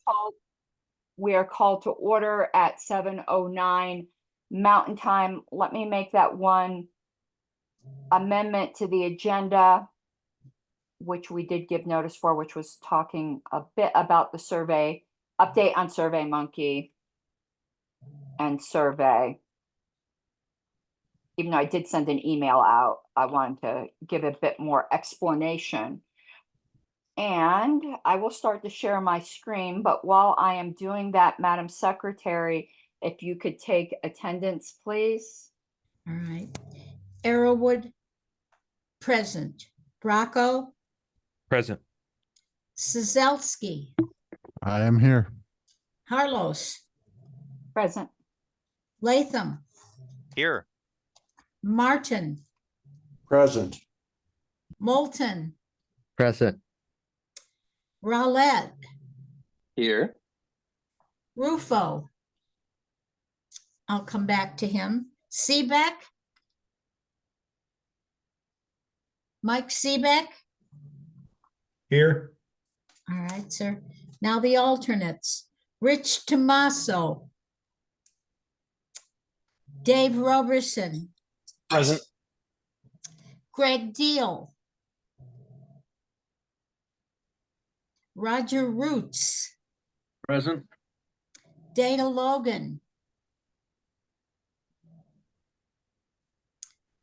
Called- We are called to order at 7:09 Mountain Time. Let me make that one amendment to the agenda, which we did give notice for, which was talking a bit about the survey, update on Survey Monkey and survey. Even though I did send an email out, I wanted to give a bit more explanation. And I will start to share my screen, but while I am doing that, Madam Secretary, if you could take attendance, please. All right. Arrowwood, present. Bracco, Present. Szelski, I am here. Harlos, Present. Latham, Here. Martin, Present. Moulton, Present. Rowlett, Here. Rufo. I'll come back to him. Seebeck, Mike Seebeck. Here. All right, sir. Now the alternates. Rich Tomaso, Dave Roberson, Present. Greg Deal, Roger Roots, Present. Dana Logan,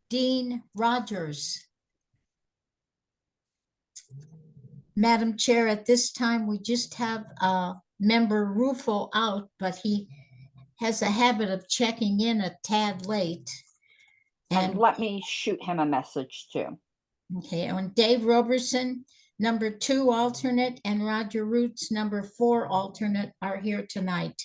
Dean Rogers. Madam Chair, at this time, we just have member Rufo out, but he has a habit of checking in a tad late. And let me shoot him a message too. Okay, and Dave Roberson, number 2 alternate, and Roger Roots, number 4 alternate, are here tonight.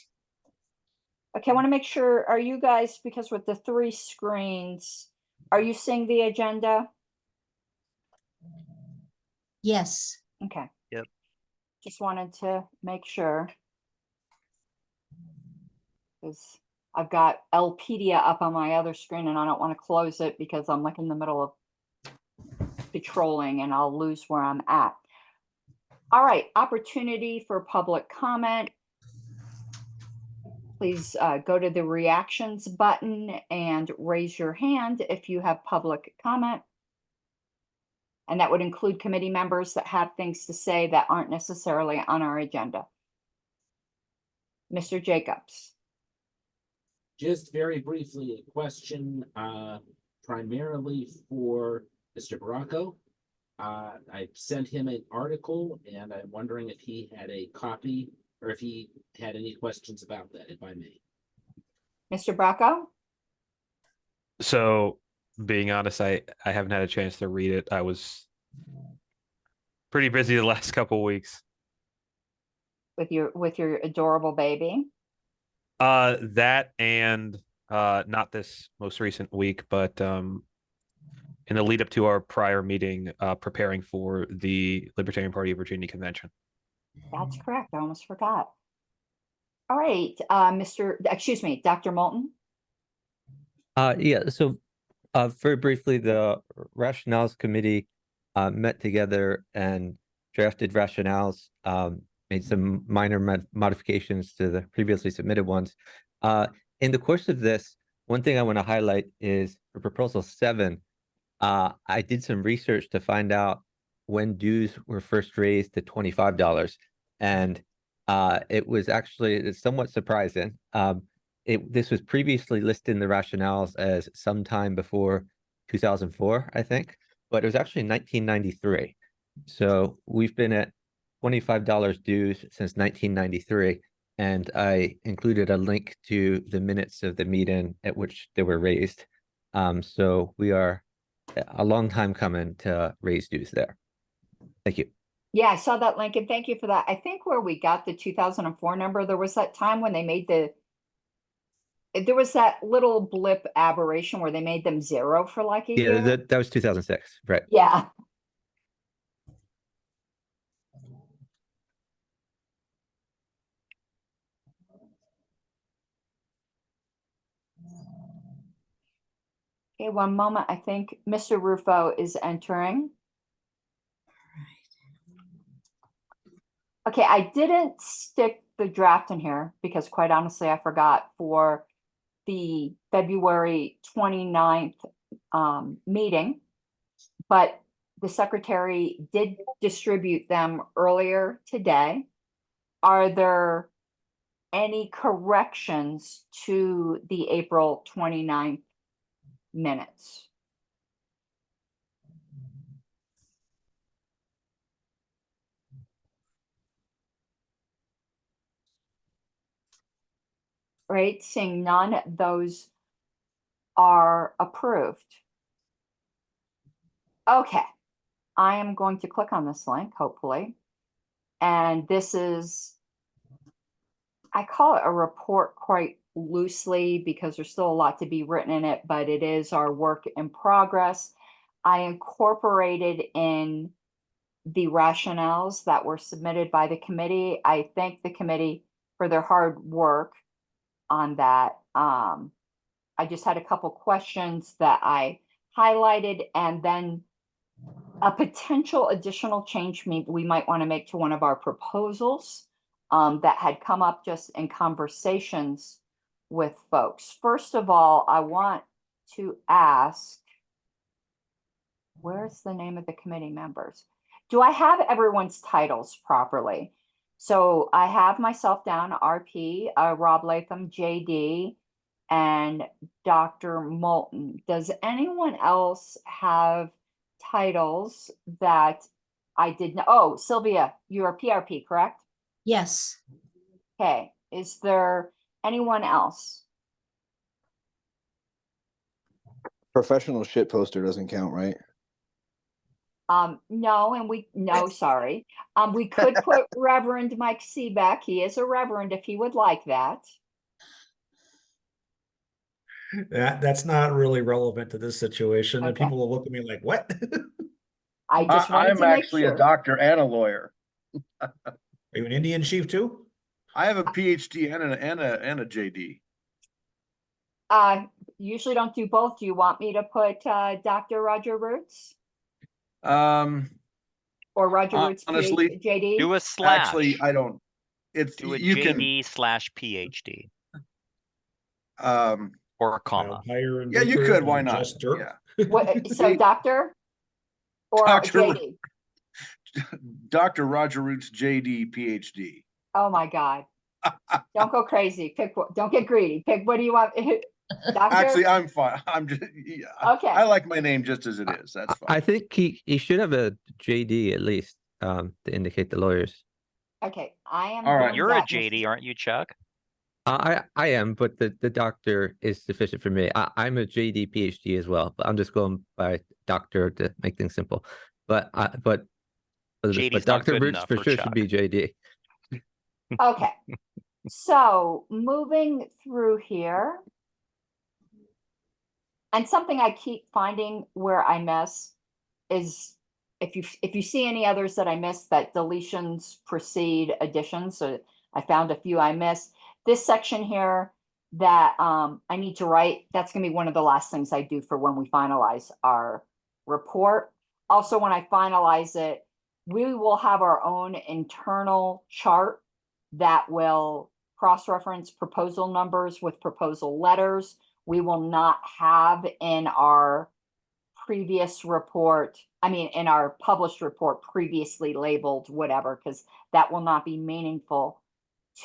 Okay, I want to make sure, are you guys, because with the 3 screens, are you seeing the agenda? Yes. Okay. Yep. Just wanted to make sure. Because I've got Lpedia up on my other screen and I don't want to close it because I'm like in the middle of patrolling and I'll lose where I'm at. All right, opportunity for public comment. Please go to the reactions button and raise your hand if you have public comment. And that would include committee members that have things to say that aren't necessarily on our agenda. Mr. Jacobs. Just very briefly, a question primarily for Mr. Bracco. I sent him an article and I'm wondering if he had a copy or if he had any questions about that, if I may. Mr. Bracco? So, being honest, I haven't had a chance to read it. I was pretty busy the last couple weeks. With your adorable baby? That and not this most recent week, but in the lead up to our prior meeting, preparing for the Libertarian Party of Virginia convention. That's correct. I almost forgot. All right, Dr. Moulton. Yeah, so very briefly, the Rationales Committee met together and drafted rationales, made some minor modifications to the previously submitted ones. In the course of this, one thing I want to highlight is for Proposal 7, I did some research to find out when dues were first raised to $25. And it was actually somewhat surprising. This was previously listed in the rationales as sometime before 2004, I think, but it was actually 1993. So we've been at $25 dues since 1993, and I included a link to the minutes of the meeting at which they were raised. So we are a long time coming to raise dues there. Thank you. Yeah, I saw that link and thank you for that. I think where we got the 2004 number, there was that time when they made there was that little blip aberration where they made them 0 for like a year. Yeah, that was 2006, right? Yeah. Okay, one moment. I think Mr. Rufo is entering. Okay, I didn't stick the draft in here because quite honestly, I forgot for the February 29th meeting. But the secretary did distribute them earlier today. Are there any corrections to the April 29th minutes? Right, seeing none, those are approved. Okay, I am going to click on this link, hopefully. And this is, I call it a report quite loosely because there's still a lot to be written in it, but it is our work in progress. I incorporated in the rationales that were submitted by the committee. I thank the committee for their hard work on that. I just had a couple questions that I highlighted, and then a potential additional change we might want to make to one of our proposals that had come up just in conversations with folks. First of all, I want to ask, where's the name of the committee members? Do I have everyone's titles properly? So I have myself down, RP, Rob Latham, JD, and Dr. Moulton. Does anyone else have titles that I didn't? Oh, Sylvia, you're PRP, correct? Yes. Okay, is there anyone else? Professional shit poster doesn't count, right? No, no, sorry. We could put Reverend Mike Seebeck. He is a reverend if he would like that. That's not really relevant to this situation. And Okay. people will look at me like, what? I just wanted I'm to make actually sure. a doctor and a lawyer. Are you an Indian chief too? I have a PhD and a JD. Usually don't do both. Do you want me to put Dr. Roger Roots or Roger Roots Honestly, JD? Do a slash. Actually, I don't. It's Do a you JD/PhD can. or a comma. Hire and Yeah, you Baker could. Why and not? Jess Dirk. Yeah. What, so doctor or Dr. JD? Dr. Roger Roots, JD, PhD. Oh my God. Don't go crazy. Pick what, don't get greedy. Pick what do you want? Doctor? Actually, I'm fine. I'm just. Yeah, Okay. I like my name just as it is. That's fine. I think he should have a JD at least to indicate the lawyers. Okay, I am. All right. doing You're a that, JD, aren't you, Chuck? I am, but the doctor is sufficient for me. I'm a JD PhD as well, but I'm just going by doctor to make things simple. But JD's not Dr. good Roots enough for for sure Chuck. should be JD. Okay. So moving through here. And something I keep finding where I miss is if you see any others that I missed, that deletions precede additions. So I found a few I missed. This section here that I need to write, that's gonna be one of the last things I do for when we finalize our report. Also, when I finalize it, we will have our own internal chart that will cross-reference proposal numbers with proposal letters. We will not have in our previous report, in our published report, previously labeled whatever, because that will not be meaningful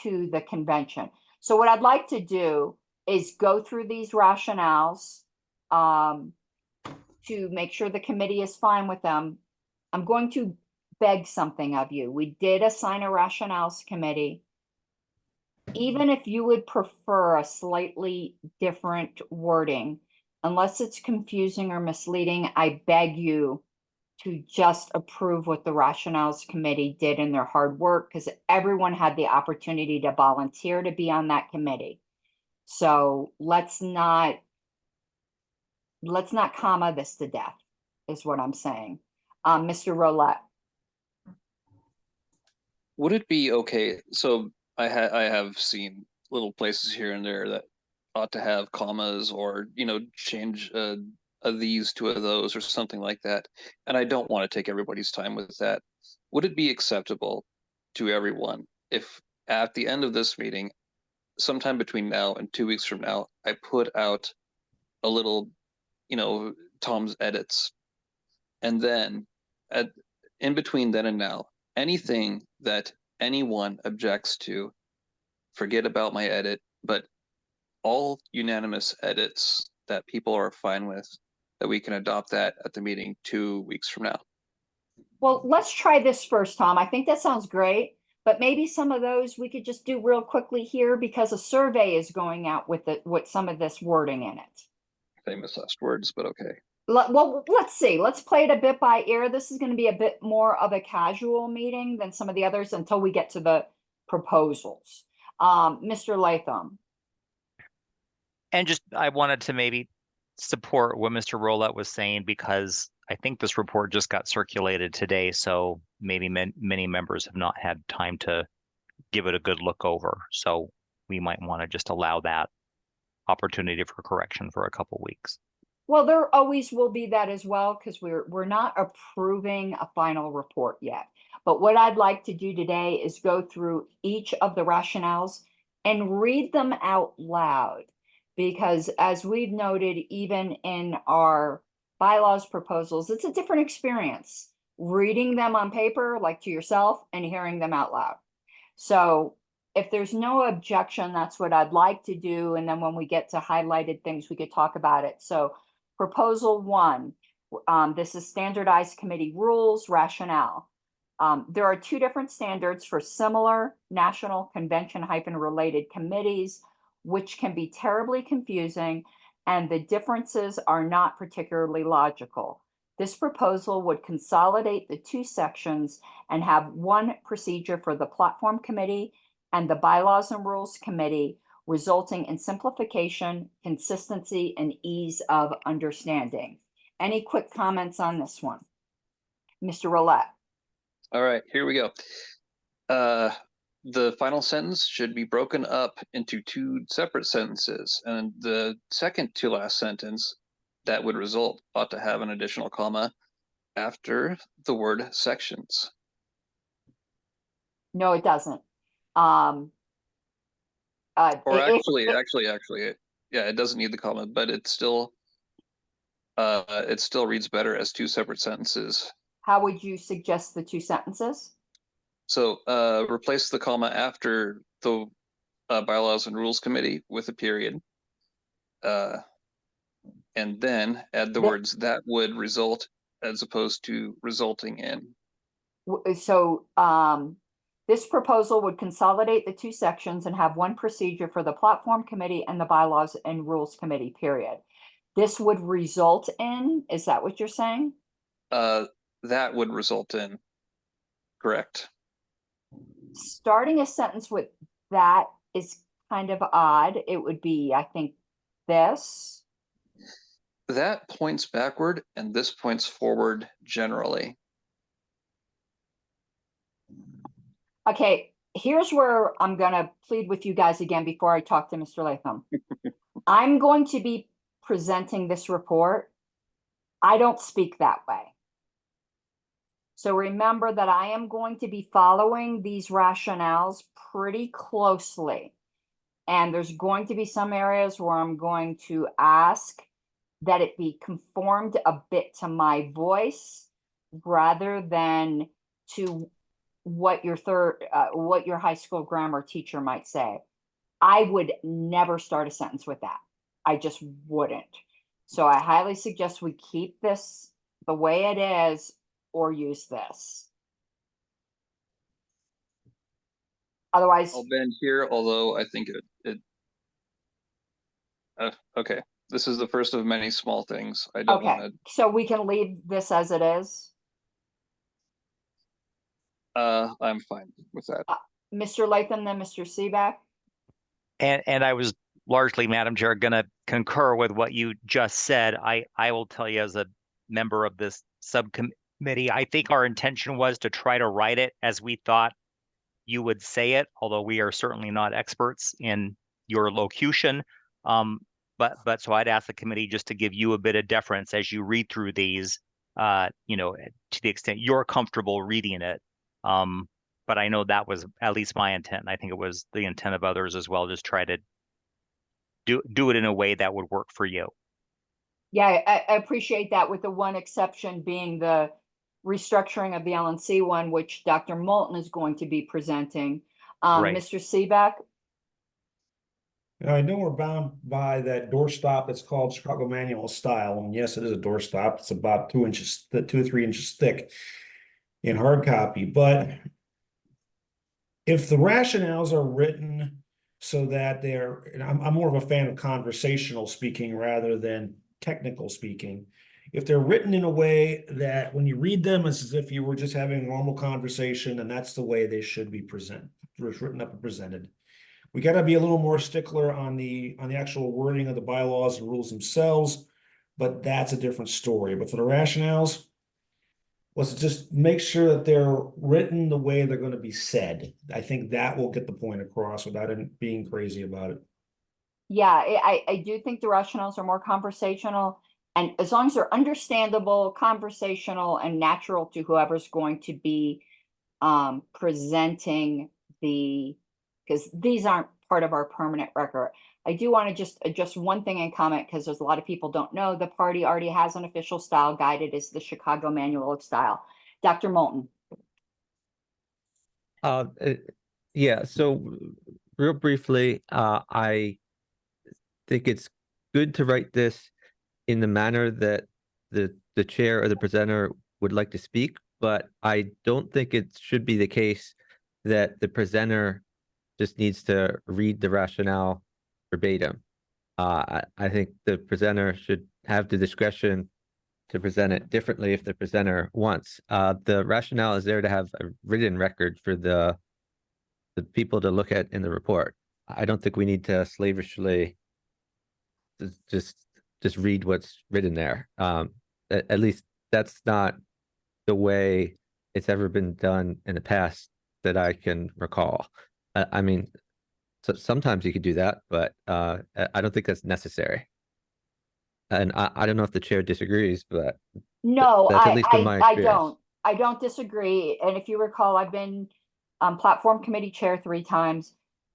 to the convention. So what I'd like to do is go through these rationales to make sure the committee is fine with them. I'm going to beg something of you. We did assign a rationales committee. Even if you would prefer a slightly different wording, unless it's confusing or misleading, I beg you to just approve what the rationales committee did in their hard work, because everyone had the opportunity to volunteer to be on that committee. So let's not comma this to death, is what I'm saying. Mr. Roulette. Would it be okay? So I have seen little places here and there that ought to have commas or, change a these to a those or something like that. And I don't want to take everybody's time with that. Would it be acceptable to everyone. If at the end of this meeting, sometime between now and 2 weeks from now, I put out a little, Tom's edits. And then in between then and now, anything that anyone objects to, forget about my edit, but all unanimous edits that people are fine with, that we can adopt that at the meeting 2 weeks from now. Well, let's try this first, Tom. I think that sounds great, but maybe some of those we could just do real quickly here because a survey is going out with some of this wording in it. Famous last words, but okay. Well, let's see. Let's play it a bit by ear. This is going to be a bit more of a casual meeting than some of the others until we get to the proposals. Mr. Latham. And just, I wanted to maybe support what Mr. Rolette was saying, because I think this report just got circulated today, so maybe many members have not had time to give it a good look over. So we might want to just allow that opportunity for correction for a couple weeks. Well, there always will be that as well, because we're not approving a final report yet. But what I'd like to do today is go through each of the rationales and read them out loud. Because as we've noted, even in our bylaws proposals, it's a different experience reading them on paper, like to yourself, and hearing them out loud. So if there's no objection, that's what I'd like to do. And then when we get to highlighted things, we could talk about it. So Proposal 1, this is standardized committee rules rationale. There are 2 different standards for similar national convention-related committees, which can be terribly confusing, and the differences are not particularly logical. This proposal would consolidate the 2 sections and have one procedure for the platform committee and the bylaws and rules committee, resulting in simplification, consistency, and ease of understanding. Any quick comments on this one? Mr. Rolette. All right, here we go. The final sentence should be broken up into 2 separate sentences, and the second to last sentence that would result ought to have an additional comma after the word sections. No, it doesn't. Or actually, yeah, it doesn't need the comma, but it still reads better as 2 separate sentences. How would you suggest the 2 sentences? So replace the comma after the bylaws and rules committee with a period. And then add the words that would result as opposed to resulting in. So this proposal would consolidate the 2 sections and have one procedure for the platform committee and the bylaws and rules committee, period. This would result in, is that what you're saying? That would result in, correct. Starting a sentence with that is kind of odd. It would be, I think, this. That points backward and this points forward generally. Okay, here's where I'm going to plead with you guys again before I talk to Mr. Latham. I'm going to be presenting this report. I don't speak that way. So remember that I am going to be following these rationales pretty closely. And there's going to be some areas where I'm going to ask that it be conformed a bit to my voice rather than to what your high school grammar teacher might say. I would never start a sentence with that. I just wouldn't. So I highly suggest we keep this the way it is or use this. Otherwise, I'll bend here, although I think okay. This is the first of many small things. I don't want to. So we can leave this as it is. I'm fine with that. Mr. Latham, then Mr. Seaback. And I was largely, Madam Chair, going to concur with what you just said. I will tell you, as a member of this subcommittee, I think our intention was to try to write it as we thought you would say it, although we are certainly not experts in your locution. But so I'd ask the committee just to give you a bit of deference as you read through these, to the extent you're comfortable reading it. but I know that was at least my intent. And I think it was the intent of others as well. Just try to do it in a way that would work for you. Yeah, I appreciate that, with the one exception being the restructuring of the LNC one, which Dr. Moulton is going to be presenting. Right. Mr. Seebeck? I know we're bound by that doorstop that's called Chicago Manual Style. And yes, it is a doorstop. It's about 2 or 3 inches thick in hard copy. But if the rationales are written so that they're, and I'm more of a fan of conversational speaking rather than technical speaking. If they're written in a way that when you read them, it's as if you were just having a normal conversation, and that's the way they should be written up and presented. We got to be a little more stickler on the actual wording of the bylaws and rules themselves, but that's a different story. But for the rationales, let's just make sure that they're written the way they're going to be said. I think that will get the point across without it being crazy about it. Yeah, I do think the rationales are more conversational, and as long as they're understandable, conversational, and natural to whoever's going to be presenting because these aren't part of our permanent record. I do want to just adjust one thing and comment, because there's a lot of people don't know the party already has an official style guide. It is the Chicago Manual of Style. Dr. Moulton. Yeah, so real briefly, I think it's good to write this in the manner that the chair or the presenter would like to speak, but I don't think it should be the case that the presenter just needs to read the rationale verbatim. I think the presenter should have the discretion to present it differently if the presenter wants. The rationale is there to have a written record for the people to look at in the report. I don't think we need to slavishly just read what's written there. At least that's not the way it's ever been done in the past that I can recall. I mean, so sometimes you could do that, but I don't think that's necessary. And I don't know if the chair disagrees, but No, that's at least been my experience. I don't disagree. And if you recall, I've been platform committee chair 3 times.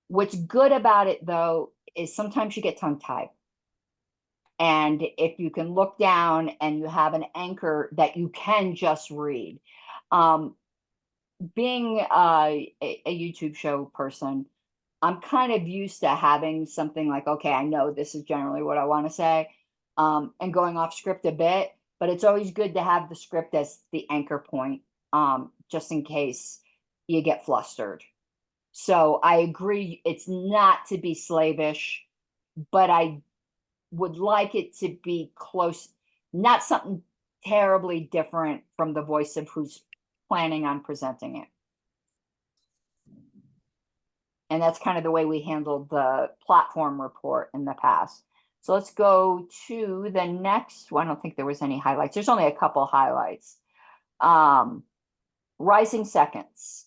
What's good about it, though, is sometimes you get tongue-tied. And if you can look down and you have an anchor that you can just read. Being a YouTube show person, I'm kind of used to having something like, okay, I know this is generally what I want to say, and going off script a bit, but it's always good to have the script as the anchor point, just in case you get flustered. So I agree, it's not to be slavish, but I would like it to be close, not something terribly different from the voice of who's planning on presenting it. And that's kind of the way we handled the platform report in the past. So let's go to the next one. I don't think there was any highlights. There's only a couple highlights. Rising seconds.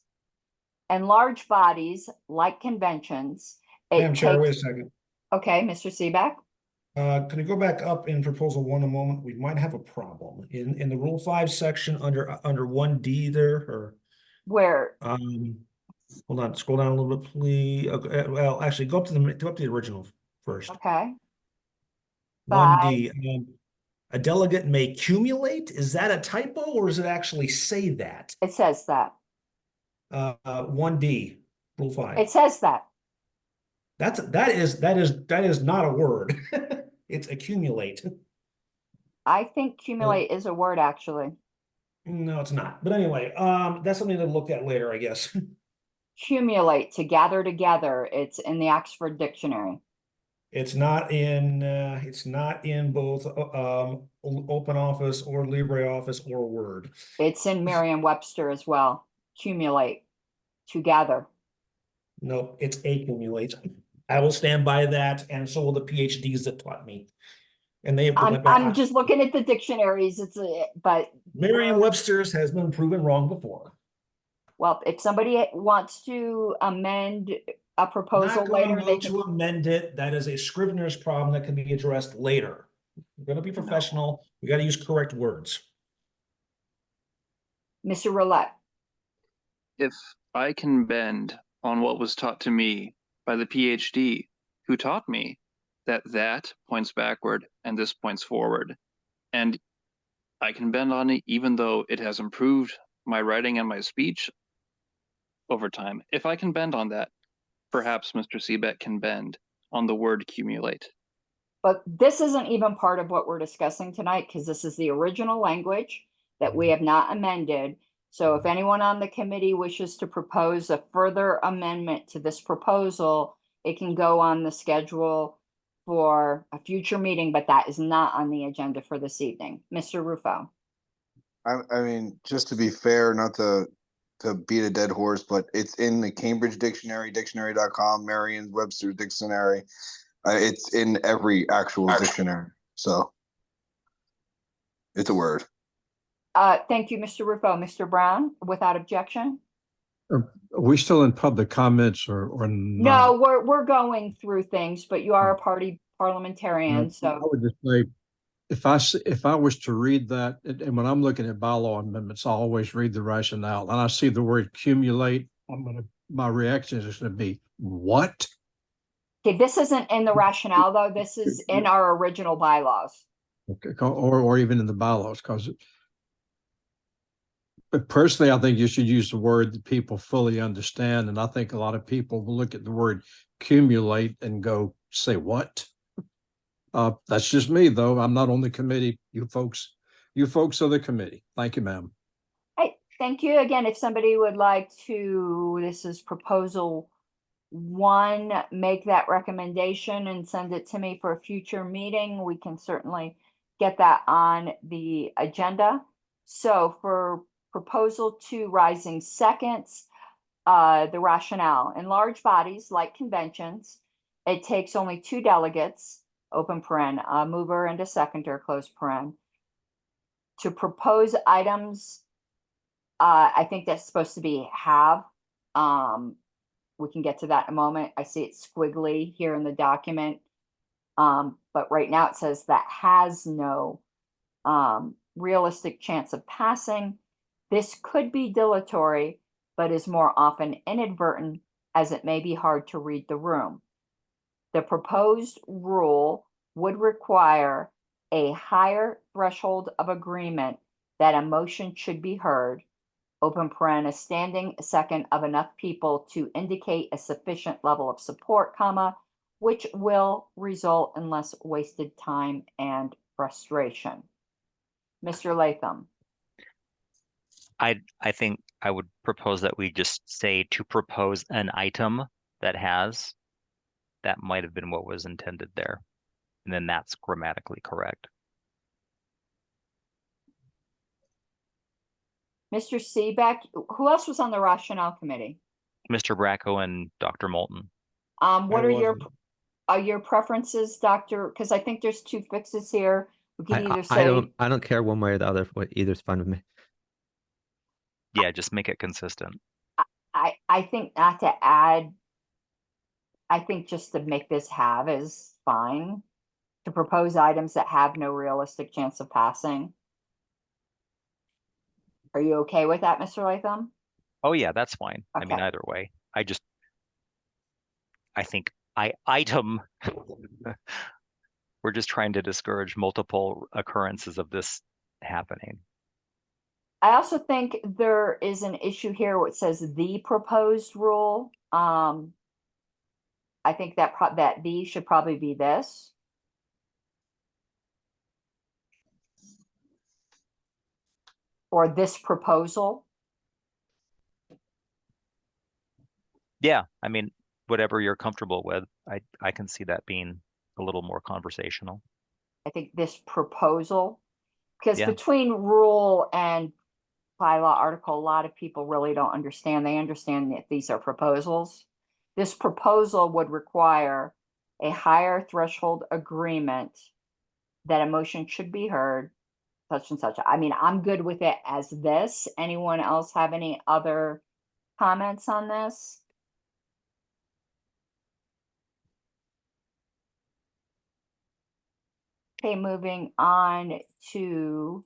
And large bodies, like conventions. Madam Chair, wait a second. Okay, Mr. Seebeck. Can you go back up in proposal 1 a moment? We might have a problem in the rule 5 section under 1D there, or Where? Hold on, scroll down a little bit, please. Okay, well, actually, go up to the original first. Okay. 1D. A delegate may cumulate. Is that a typo, or does it actually say that? It says that. 1D, rule 5. It says that. That is not a word. It's accumulate. I think cumulate is a word, actually. No, it's not. But anyway, that's something to look at later, I guess. Cumulate, to gather together. It's in the Oxford Dictionary. It's not in both Open Office or LibreOffice or Word. It's in Merriam-Webster as well. Cumulate, to gather. No, it's accumulate. I will stand by that, and so will the PhDs that taught me. And they I'm just looking at the dictionaries. But Merriam-Webster's has been proven wrong before. Well, if somebody wants to amend a proposal later, they can amend it. That is a Scrivener's problem that can be addressed later. We're going to be professional. We got to use correct words. Mr. Roulette. if I can bend on what was taught to me by the PhD who taught me that that points backward and this points forward, and I can bend on it even though it has improved my writing and my speech over time. If I can bend on that, perhaps Mr. Seebeck can bend on the word accumulate. But this isn't even part of what we're discussing tonight, because this is the original language that we have not amended. So if anyone on the committee wishes to propose a further amendment to this proposal, it can go on the schedule for a future meeting, but that is not on the agenda for this evening. Mr. Rufo. I mean, just to be fair, not to beat a dead horse, but it's in the Cambridge Dictionary, dictionary.com, Merriam-Webster's Dictionary. It's in every actual dictionary, so it's a word. Thank you, Mr. Rufo. Mr. Brown, without objection? Are we still in public comments or No, not? we're going through things, but you are a party parliamentarian, I so would just say, if I was to read that, and when I'm looking at bylaw amendments, I always read the rationale, and I see the word accumulate, my reaction is gonna be, what? okay, this isn't in the rationale though. This is in our original bylaws. Okay, or even in the bylaws, because but personally, I think you should use the word that people fully understand, and I think a lot of people will look at the word accumulate and go, say what? That's just me, though. I'm not on the committee. You folks are the committee. Thank you, ma'am. Hey, thank you. Again, if somebody would like to, this is proposal 1, make that recommendation and send it to me for a future meeting, we can certainly get that on the agenda. So for proposal 2, rising seconds, the rationale. In large bodies like conventions, it takes only 2 delegates, open paren, a mover and a seconder, close paren, to propose items. I think that's supposed to be have. We can get to that in a moment. I see it squiggly here in the document. But right now it says that has no realistic chance of passing. This could be dilatory, but is more often inadvertent, as it may be hard to read the room. The proposed rule would require a higher threshold of agreement that a motion should be heard, open paren, a standing second of enough people to indicate a sufficient level of support, comma, which will result in less wasted time and frustration. Mr. Latham. I think I would propose that we just say to propose an item that has. That might have been what was intended there. And then that's grammatically correct. Mr. Seebeck, who else was on the rationale committee? Mr. Bracco and Dr. Moulton. What I are your preferences, Doctor? Because I think there's 2 fixes here. We could either I say, don't care one way or the other. Either's fine with me. Yeah, just make it consistent. I think not to add, I think just to make this have is fine. To propose items that have no realistic chance of passing. Are you okay with that, Mr. Latham? Oh yeah, that's fine. I mean, Okay. either way. I think item we're just trying to discourage multiple occurrences of this happening. I also think there is an issue here where it says the proposed rule. I think that that the should probably be this. Or this proposal. Yeah, I mean, whatever you're comfortable with, I can see that being a little more conversational. I think this proposal, because Yeah. between rule and bylaw article, a lot of people really don't understand. They understand that these are proposals. This proposal would require a higher threshold agreement that a motion should be heard, such and such. I mean, I'm good with it as this. Anyone else have any other comments on this? Okay, moving on to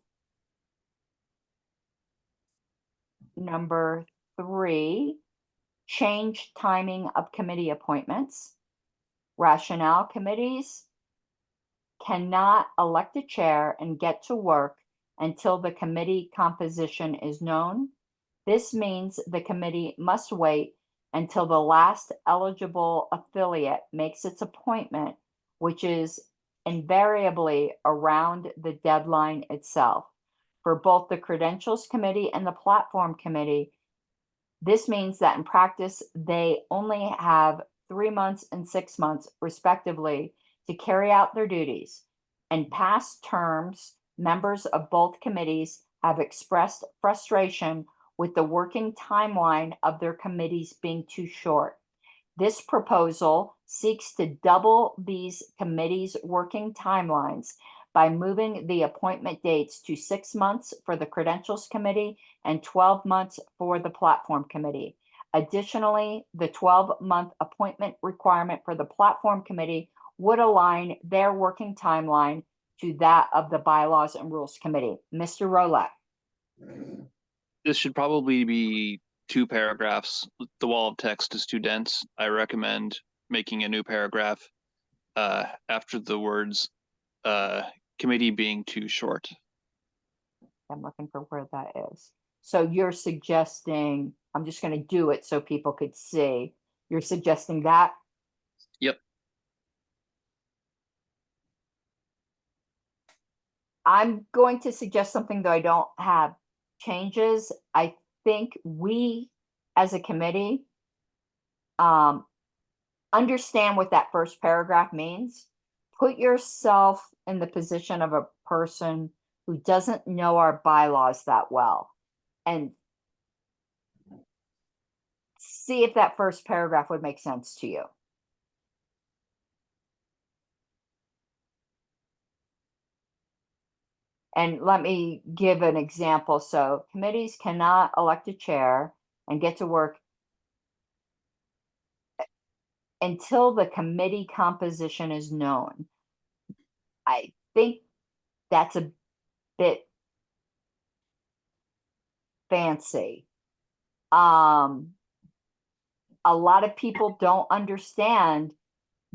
number 3, change timing of committee appointments. Rationale: committees cannot elect a chair and get to work until the committee composition is known. This means the committee must wait until the last eligible affiliate makes its appointment, which is invariably around the deadline itself. For both the Credentials Committee and the Platform Committee, this means that in practice, they only have 3 months and 6 months, respectively, to carry out their duties. In past terms, members of both committees have expressed frustration with the working timeline of their committees being too short. This proposal seeks to double these committees' working timelines by moving the appointment dates to 6 months for the Credentials Committee and 12 months for the Platform Committee. Additionally, the 12-month appointment requirement for the Platform Committee would align their working timeline to that of the Bylaws and Rules Committee. Mr. Rolette. This should probably be 2 paragraphs. The wall of text is too dense. I recommend making a new paragraph after the words committee being too short. I'm looking for where that is. So you're suggesting, I'm just going to do it so people could see. You're suggesting that? Yep. I'm going to suggest something, though I don't have changes. I think we, as a committee, understand what that first paragraph means. Put yourself in the position of a person who doesn't know our bylaws that well, and see if that first paragraph would make sense to you. And let me give an example. So committees cannot elect a chair and get to work until the committee composition is known. I think that's a bit fancy. A lot of people don't understand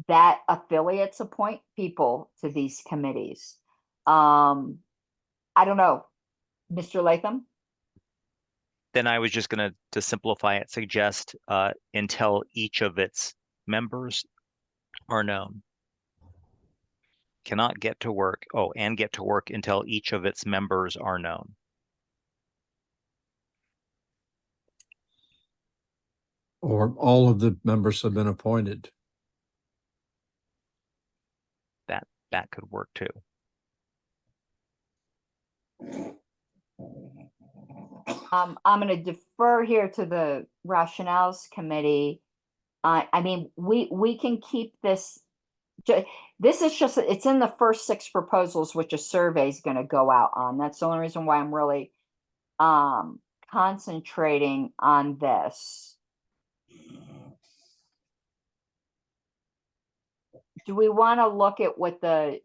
that affiliates appoint people to these committees. I don't know, Mr. Latham? Then I was just going to simplify it, suggest until each of its members are known. Cannot get to work, and get to work until each of its members are known. Or all of the members have been appointed. That could work too. I'm going to defer here to the Rationales Committee. I mean, we can keep this. This is just, it's in the first 6 proposals, which a survey is going to go out on. That's the only reason why I'm really concentrating on this. Do we want to look at what the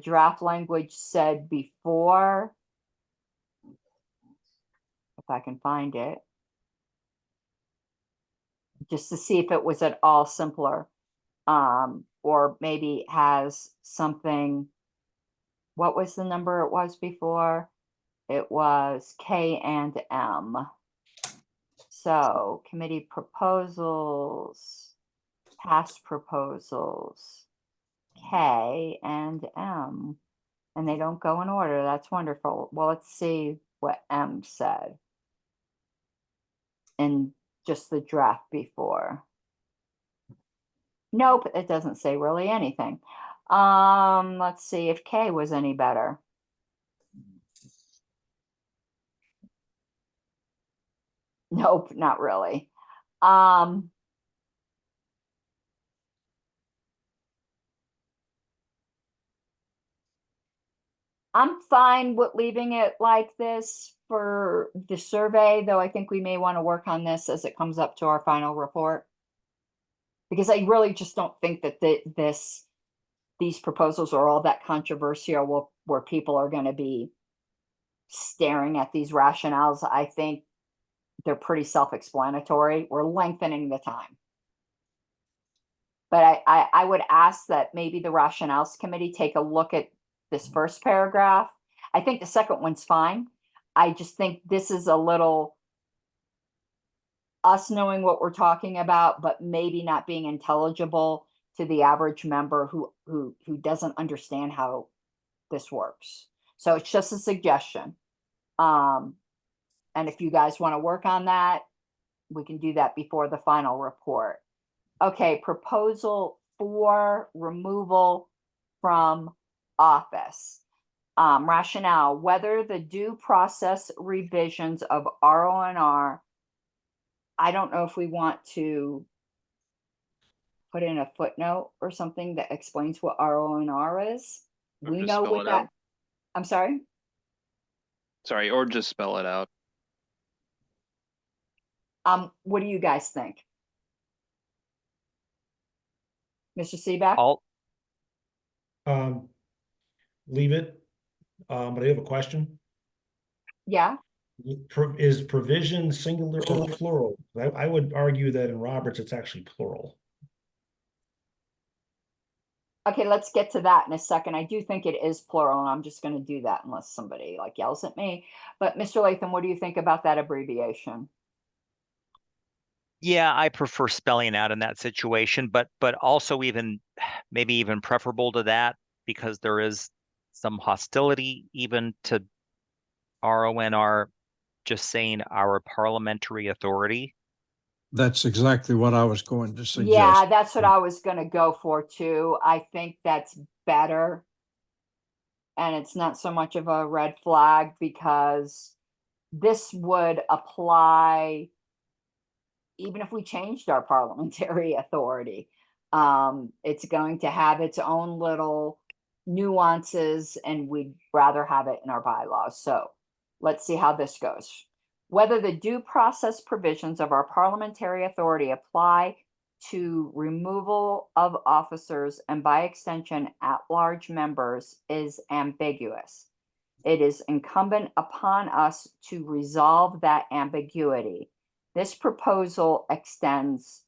draft language said before? If I can find it. Just to see if it was at all simpler. Or maybe has something. What was the number it was before? It was K and M. So committee proposals, past proposals, K and M, and they don't go in order. That's wonderful. Well, let's see what M said in just the draft before. Nope, it doesn't say really anything. Let's see if K was any better. Nope, not really. I'm fine with leaving it like this for the survey, though I think we may want to work on this as it comes up to our final report. Because I really just don't think that these proposals are all that controversial where people are going to be staring at these rationales. I think they're pretty self-explanatory. We're lengthening the time. But I would ask that maybe the rationales committee take a look at this first paragraph. I think the second one's fine. I just think this is a little us knowing what we're talking about, but maybe not being intelligible to the average member who doesn't understand how this works. So it's just a suggestion. And if you guys want to work on that, we can do that before the final report. Okay, proposal for removal from office. Rationale, whether the due process revisions of RONR, I don't know if we want to put in a footnote or something that explains what RONR is. Or We just know spell what it that, out. I'm sorry? Sorry, or just spell it out. What do you guys think? Mr. Seebeck? All, Leave it. But I have a question. Yeah, Is provision singular or plural? I would argue that in Roberts, it's actually plural. okay, let's get to that in a second. I do think it is plural, and I'm just going to do that unless somebody like yells at me. But Mr. Latham, what do you think about that abbreviation? yeah, I prefer spelling out in that situation, but also even maybe even preferable to that because there is some hostility even to RONR just saying our parliamentary authority. That's exactly what I was going to suggest. Yeah, that's what I was going to go for too. I think that's better. And it's not so much of a red flag because this would apply even if we changed our parliamentary authority. It's going to have its own little nuances, and we'd rather have it in our bylaws. So let's see how this goes. Whether the due process provisions of our parliamentary authority apply to removal of officers and by extension at-large members is ambiguous. It is incumbent upon us to resolve that ambiguity. This proposal extends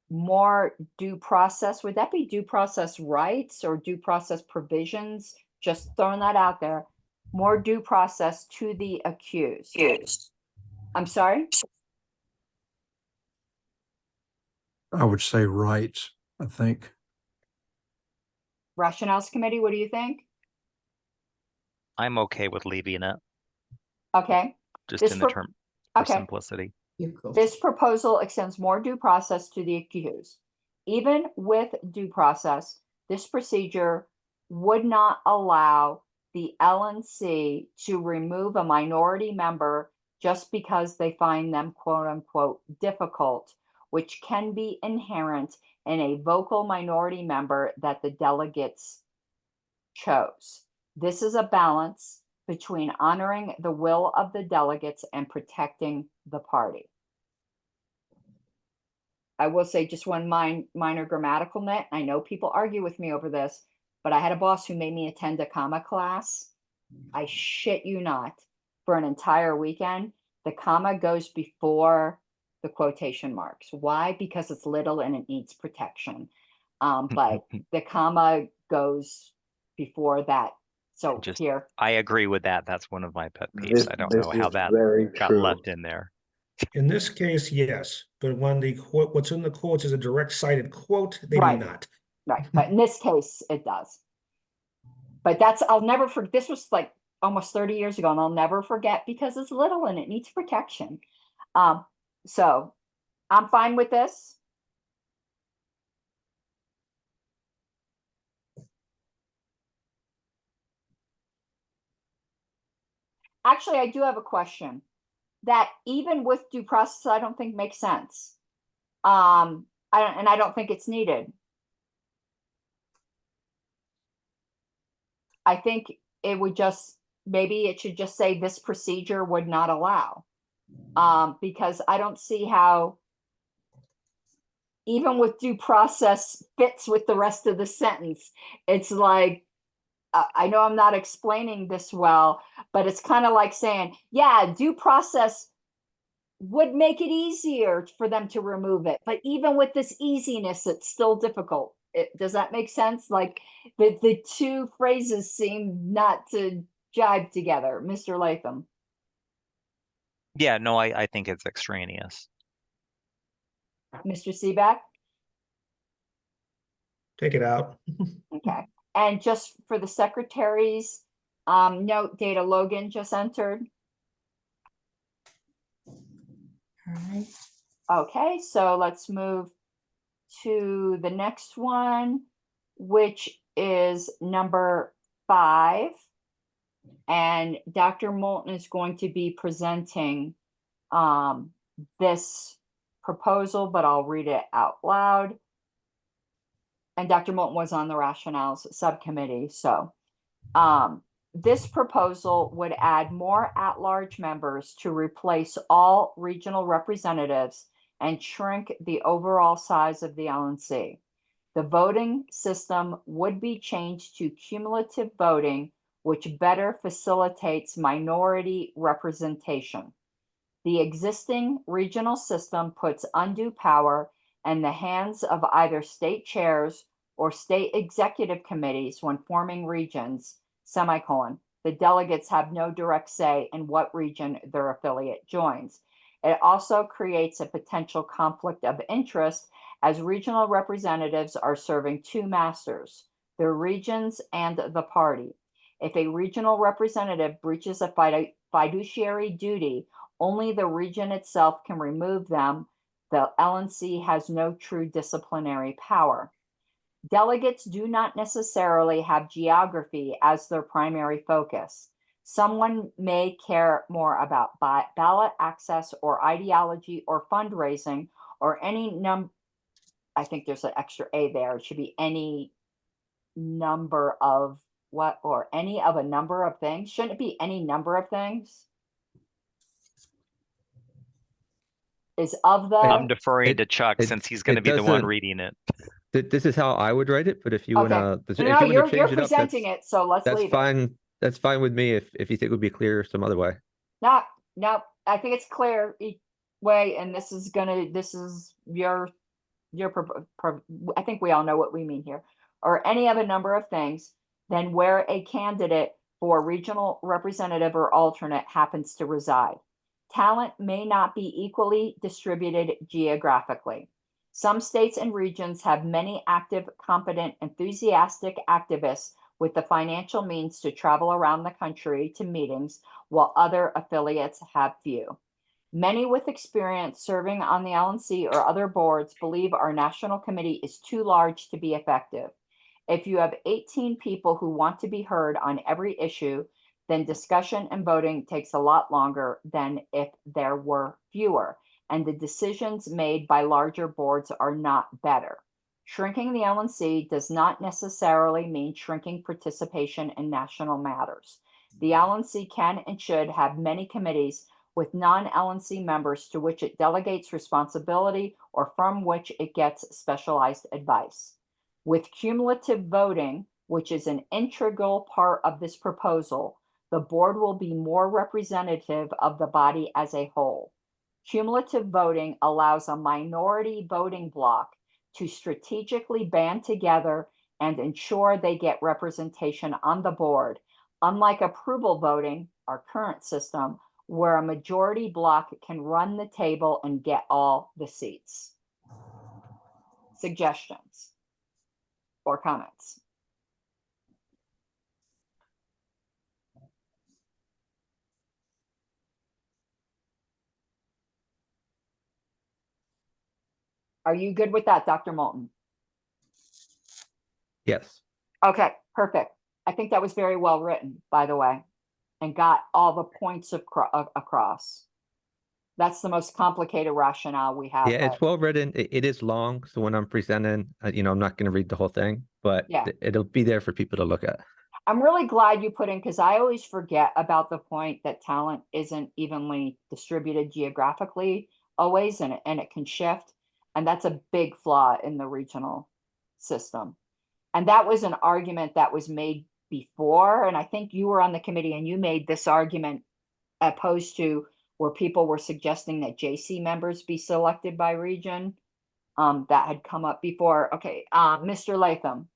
more due process. Would that be due process rights or due process provisions? Just throwing that out there. More due process to the accused. I'm sorry? I would say rights, I think. Rationales committee, what do you think? I'm okay with leaving it Okay. just This in the term for okay. simplicity. This proposal extends more due process to the accused. Even with due process, this procedure would not allow the LNC to remove a minority member just because they find them quote unquote difficult, which can be inherent in a vocal minority member that the delegates chose. This is a balance between honoring the will of the delegates and protecting the party. I will say just one minor grammatical note. I know people argue with me over this, but I had a boss who made me attend a comma class. I shit you not, for an entire weekend. The comma goes before the quotation marks. Why? Because it's little and it needs protection. But the comma goes before that. So Just here. I agree with that. That's one of my pet peeves. I don't know how that got left in there. In this case, yes, but when the quote, what's in the quotes is a direct cited quote, they Right. do not. Right. But in this case, it does. But that's, I'll never forget. This was like almost 30 years ago, and I'll never forget because it's little and it needs protection. So I'm fine with this. Actually, I do have a question that even with due process, I don't think makes sense. I don't think it's needed. I think it would just, maybe it should just say this procedure would not allow. Because I don't see how, even with due process fits with the rest of the sentence. It's like, I know I'm not explaining this well, but it's kind of like saying, yeah, due process would make it easier for them to remove it. But even with this easiness, it's still difficult. Does that make sense? Like the two phrases seem not to jibe together. Mr. Latham. Yeah, no, I think it's extraneous. Mr. Seaback? Take it out. Okay. And just for the secretaries, note Data Logan just entered. All right. Okay, so let's move to the next one, which is number 5. And Dr. Moulton is going to be presenting this proposal, but I'll read it out loud. And Dr. Moulton was on the rationales subcommittee. So this proposal would add more at-large members to replace all regional representatives and shrink the overall size of the LNC. The voting system would be changed to cumulative voting, which better facilitates minority representation. The existing regional system puts undue power in the hands of either state chairs or state executive committees when forming regions, semicolon. The delegates have no direct say in what region their affiliate joins. It also creates a potential conflict of interest as regional representatives are serving two masters, their regions and the party. If a regional representative breaches a fiduciary duty, only the region itself can remove them. The LNC has no true disciplinary power. Delegates do not necessarily have geography as their primary focus. Someone may care more about ballot access or ideology or fundraising or any I think there's an extra A there. It should be any number of what, or any of a number of things. Shouldn't it be any number of things? Is of the. I'm deferring it- to Chuck it- since he's going to it be the one doesn't- reading it. This is how I would write it, but if you Okay. wanna, if you No, wanna you're change it up, presenting that's, it, so let's that's leave it. fine. That's fine with me if you think it would be clear some other way. No, I think it's clear each way, and this is your I think we all know what we mean here, or any of a number of things, then where a candidate for regional representative or alternate happens to reside. Talent may not be equally distributed geographically. Some states and regions have many active, competent, enthusiastic activists with the financial means to travel around the country to meetings, while other affiliates have few. Many with experience serving on the LNC or other boards believe our national committee is too large to be effective. If you have 18 people who want to be heard on every issue, then discussion and voting takes a lot longer than if there were fewer, and the decisions made by larger boards are not better. Shrinking the LNC does not necessarily mean shrinking participation in national matters. The LNC can and should have many committees with non-LNC members to which it delegates responsibility or from which it gets specialized advice. With cumulative voting, which is an integral part of this proposal, the board will be more representative of the body as a whole. Cumulative voting allows a minority voting bloc to strategically band together and ensure they get representation on the board, unlike approval voting, our current system, where a majority bloc can run the table and get all the seats. Suggestions or comments? Are you good with that, Dr. Moulton? Yes. Okay, perfect. I think that was very well written, by the way, and got all the points across. That's the most complicated rationale we have. Yeah, it's well written. It is long, so when I'm presenting, I'm not gonna read the whole thing, but Yeah. it'll be there for people to look at. I'm really glad you put in, because I always forget about the point that talent isn't evenly distributed geographically always, and it can shift. And that's a big flaw in the regional system. And that was an argument that was made before, and I think you were on the committee and you made this argument opposed to where people were suggesting that JC members be selected by region. That had come up before. Okay, Mr. Latham.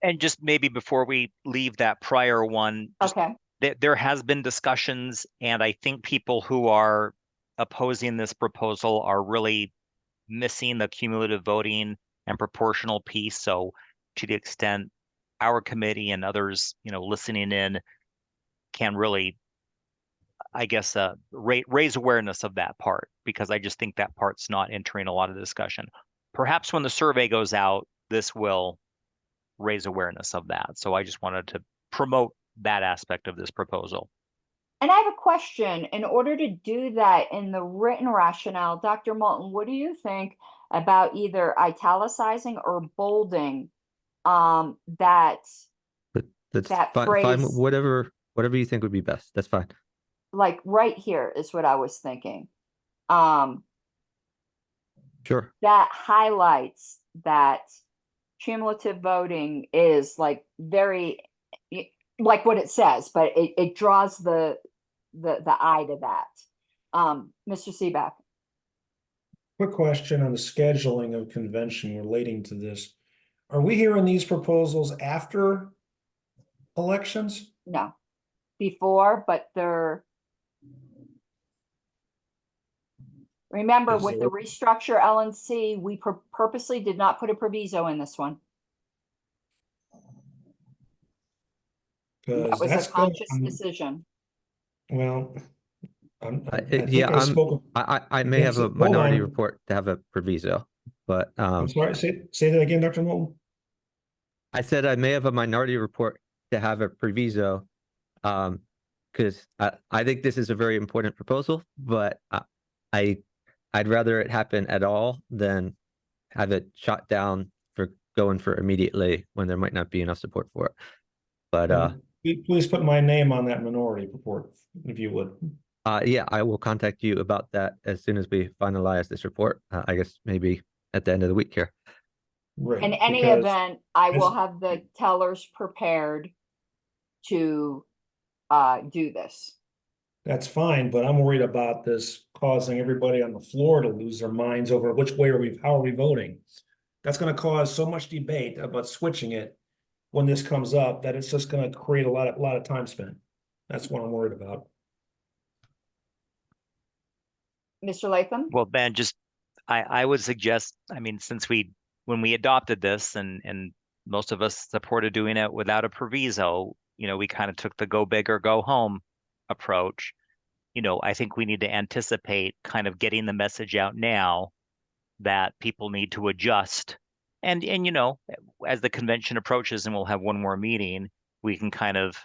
And just maybe before we leave that prior one, just Okay, there has been discussions, and I think people who are opposing this proposal are really missing the cumulative voting and proportional piece. So to the extent our committee and others, listening in can really, I guess, raise awareness of that part, because I just think that part's not entering a lot of discussion. Perhaps when the survey goes out, this will raise awareness of that. So I just wanted to promote that aspect of this proposal. and I have a question. In order to do that in the written rationale, Dr. Moulton, what do you think about either italicizing or bolding that That's that fine, phrase, whatever you think would be best. That's fine. like right here is what I was thinking. Sure. That highlights that cumulative voting is like very like what it says, but it draws the eye to that. Mr. Seaback. Quick question on the scheduling of convention relating to this. Are we hearing these proposals after elections? No, before, but they're. Remember, Is with there- the restructure LNC, we purposely did not put a proviso in this one. That Because was a that's going, conscious decision. well, I think Yeah, I spoke. I may have a Hold minority on. report to have a proviso, but I'm sorry, say that again, Dr. Moulton. I said I may have a minority report to have a proviso, because I think this is a very important proposal, but I'd rather it happen at all than have it shot down for going for immediately when there might not be enough support for it. But Please put my name on that minority report, if you would. yeah, I will contact you about that as soon as we finalize this report. I guess maybe at the end of the week here. Right. In any because event, I will this- have the tellers prepared to do this. That's fine, but I'm worried about this causing everybody on the floor to lose their minds over how are we voting? That's gonna cause so much debate about switching it when this comes up, that it's just gonna create a lot of time spent. That's what I'm worried about. Mr. Latham? Well, Ben, just I would suggest, I mean, since when we adopted this and most of us supported doing it without a proviso, we kind of took the go big or go home approach. I think we need to anticipate kind of getting the message out now that people need to adjust. And as the convention approaches and we'll have one more meeting, we can kind of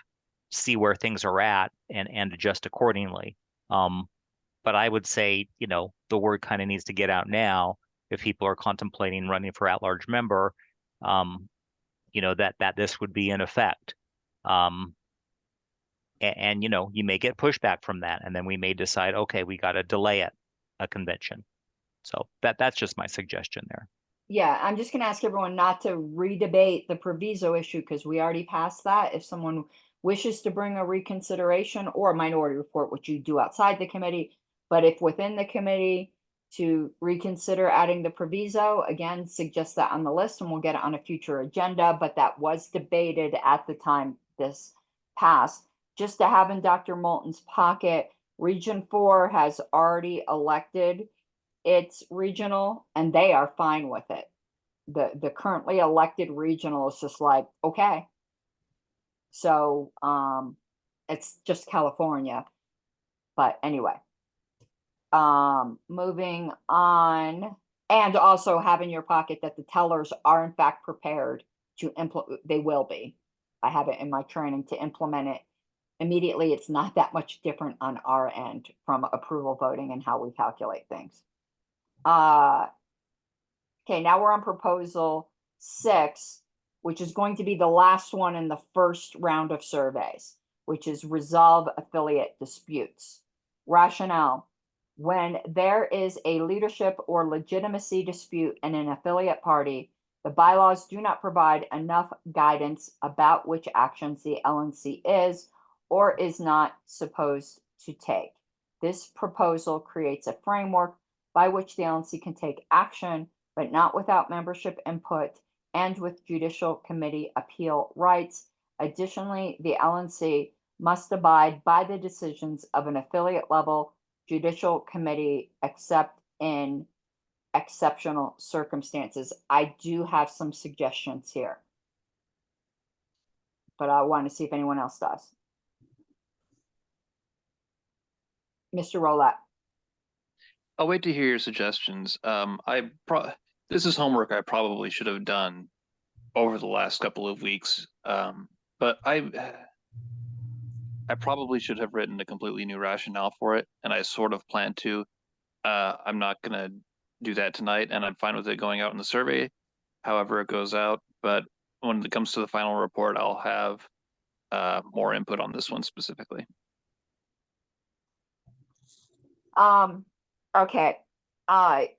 see where things are at and adjust accordingly. But I would say, the word kind of needs to get out now if people are contemplating running for at-large member, that this would be in effect. And you may get pushback from that, and then we may decide, okay, we got to delay it a convention. So that's just my suggestion there. Yeah, I'm just gonna ask everyone not to re-debate the proviso issue because we already passed that. If someone wishes to bring a reconsideration or a minority report, which you do outside the committee, but if within the committee to reconsider adding the proviso, again, suggest that on the list and we'll get it on a future agenda, but that was debated at the time this passed. Just to have in Dr. Moulton's pocket, Region 4 has already elected its regional and they are fine with it. The currently elected regional is just like, okay. So it's just California. But anyway. Moving on, and also have in your pocket that the tellers are in fact prepared to implement, they will be. I have it in my training to implement it immediately. It's not that much different on our end from approval voting and how we calculate things. Okay, now we're on proposal 6, which is going to be the last one in the first round of surveys, which is resolve affiliate disputes. Rationale: when there is a leadership or legitimacy dispute in an affiliate party, The bylaws do not provide enough guidance about which actions the LNC is or is not supposed to take. This proposal creates a framework by which the LNC can take action, but not without membership input and with judicial committee appeal rights. Additionally, the LNC must abide by the decisions of an affiliate level judicial committee, except in exceptional circumstances. I do have some suggestions here, but I want to see if anyone else does. Mr. Rolette. I'll wait to hear your suggestions. This is homework I probably should have done over the last couple of weeks. But I probably should have written a completely new rationale for it, and I sort of plan to. I'm not gonna do that tonight, and I'm fine with it going out in the survey, however it goes out. But when it comes to the final report, I'll have more input on this one specifically. Okay. I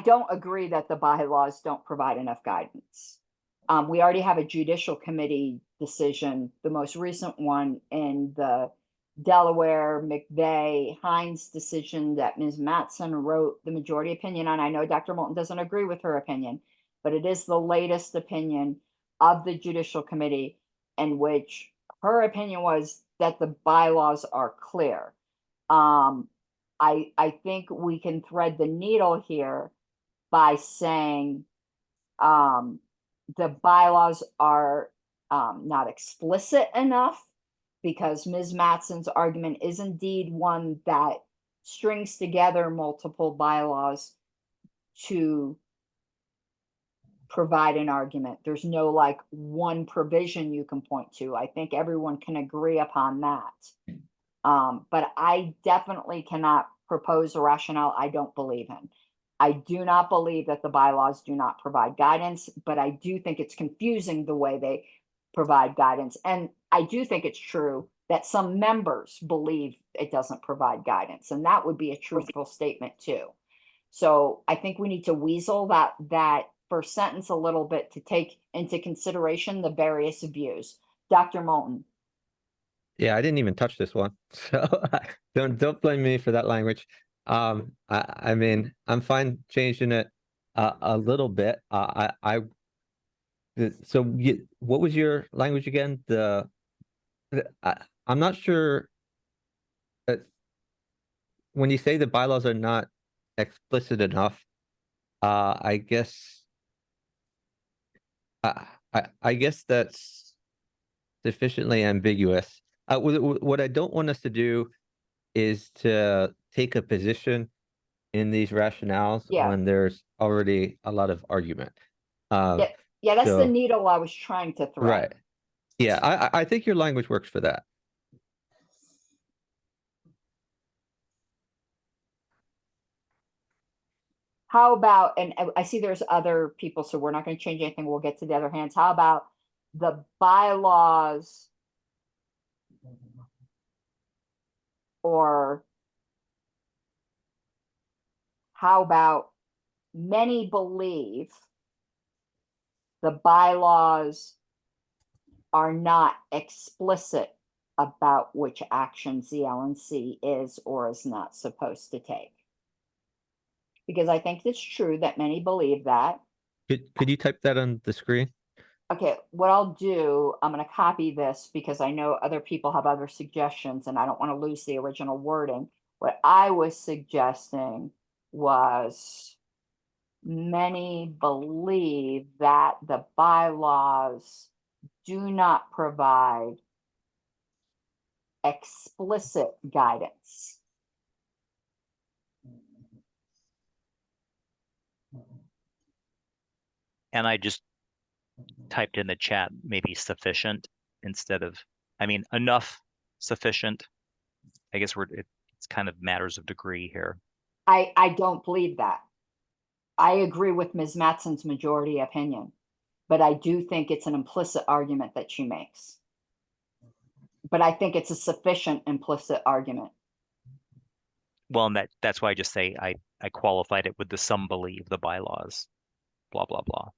don't agree that the bylaws don't provide enough guidance. We already have a judicial committee decision, the most recent one in the Delaware McVeigh Hines decision that Ms. Matson wrote the majority opinion on. I know Dr. Moulton doesn't agree with her opinion, but it is the latest opinion of the judicial committee in which her opinion was that the bylaws are clear. I think we can thread the needle here by saying the bylaws are not explicit enough, because Ms. Matson's argument is indeed one that strings together multiple bylaws to provide an argument. There's no like one provision you can point to. I think everyone can agree upon that. But I definitely cannot propose a rationale I don't believe in. I do not believe that the bylaws do not provide guidance, but I do think it's confusing the way they provide guidance. And I do think it's true that some members believe it doesn't provide guidance, and that would be a truthful statement too. So I think we need to weasel that first sentence a little bit to take into consideration the various views. Dr. Moulton. Yeah, I didn't even touch this one, so don't blame me for that language. I mean, I'm fine changing it a little bit. What was your language again? I'm not sure that when you say the bylaws are not explicit enough, I guess that's sufficiently ambiguous. What I don't want us to do is to take a position in these rationales when there's already a lot of argument. Yeah, that's the needle I was trying to thread. Right. Yeah, I think your language works for that. How about, and I see there's other people, so we're not going to change anything. We'll get to the other hands. How about the bylaws or how about many believe the bylaws are not explicit about which actions the LNC is or is not supposed to take? Because I think it's true that many believe that. Could you type that on the screen? Okay, what I'll do, I'm going to copy this because I know other people have other suggestions and I don't want to lose the original wording. What I was suggesting was many believe that the bylaws do not provide explicit guidance. And I just typed in the chat, maybe sufficient instead of, I mean, enough, sufficient. I guess it's kind of matters of degree here. I don't believe that. I agree with Ms. Matson's majority opinion, but I do think it's an implicit argument that she makes. But I think it's a sufficient implicit argument. Well, and that's why I just say I qualified it with the some believe the bylaws. blah, blah, blah.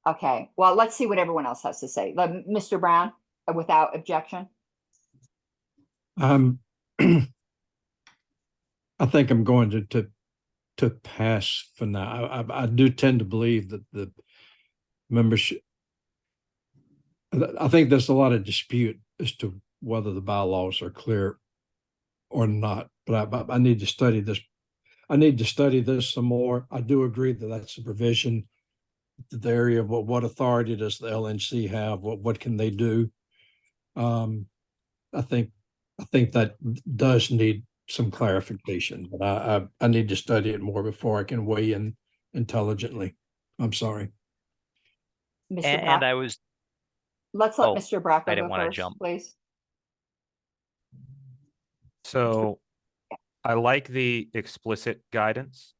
Okay, well, let's see what everyone else has to say. Mr. Brown, without objection. I think I'm going to pass for now. I do tend to believe that the membership. I think there's a lot of dispute as to whether the bylaws are clear or not. But I need to study this. I need to study this some more. I do agree that that's a provision. The area of what authority does the LNC have? What can they do? I think that does need some clarification, but I need to study it more before I can weigh in intelligently. I'm sorry. Mr. And Brock, I was, let's let oh, Mr. Bracco I didn't go want to first, jump. please. So I like the explicit guidance.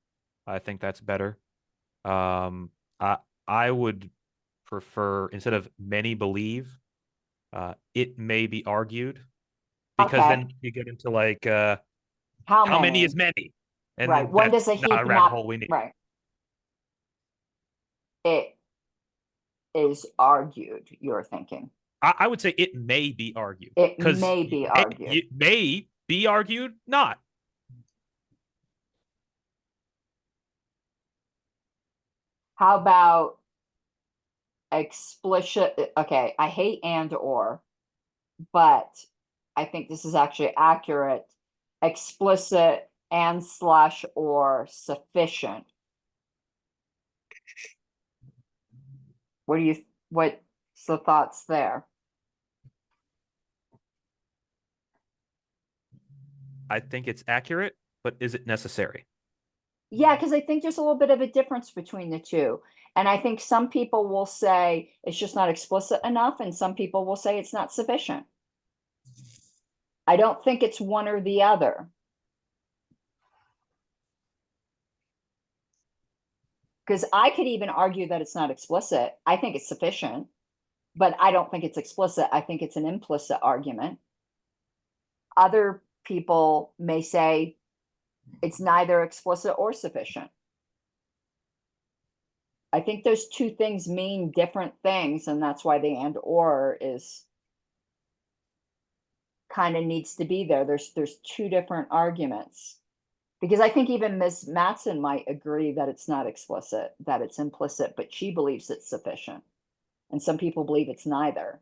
I think that's better. I would prefer, instead of many believe, it may be argued, because Okay. then you get into like How how many many? is many, and Right, when that's does a not heap a rabbit not, hole we need. right. It is argued, you're thinking. I would say it may be argued. It 'Cause may be it argued. may be argued, not. How about explicit? Okay, I hate and or, but I think this is actually accurate. Explicit and slash or sufficient. What's the thoughts there? I think it's accurate, but is it necessary? Yeah, because I think there's a little bit of a difference between the two. And I think some people will say it's just not explicit enough, and some people will say it's not sufficient. I don't think it's one or the other. Because I could even argue that it's not explicit. I think it's sufficient, but I don't think it's explicit. I think it's an implicit argument. Other people may say it's neither explicit or sufficient. I think those two things mean different things, and that's why the and or is kind of needs to be there. There's two different arguments. Because I think even Ms. Matson might agree that it's not explicit, that it's implicit, but she believes it's sufficient. And some people believe it's neither.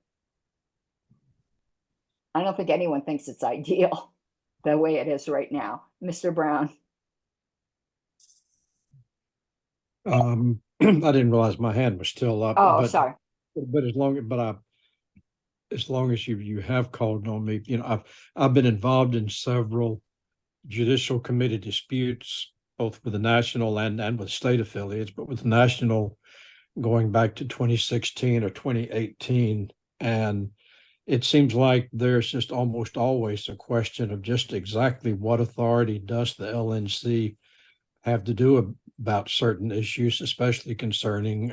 I don't think anyone thinks it's ideal the way it is right now. Mr. Brown. I didn't realize my hand was still up. Oh, but, sorry. But as long as you have called on me, I've been involved in several judicial committee disputes, both with the national and with state affiliates, but with national going back to 2016 or 2018. And it seems like there's just almost always a question of just exactly what authority does the LNC have to do about certain issues, especially concerning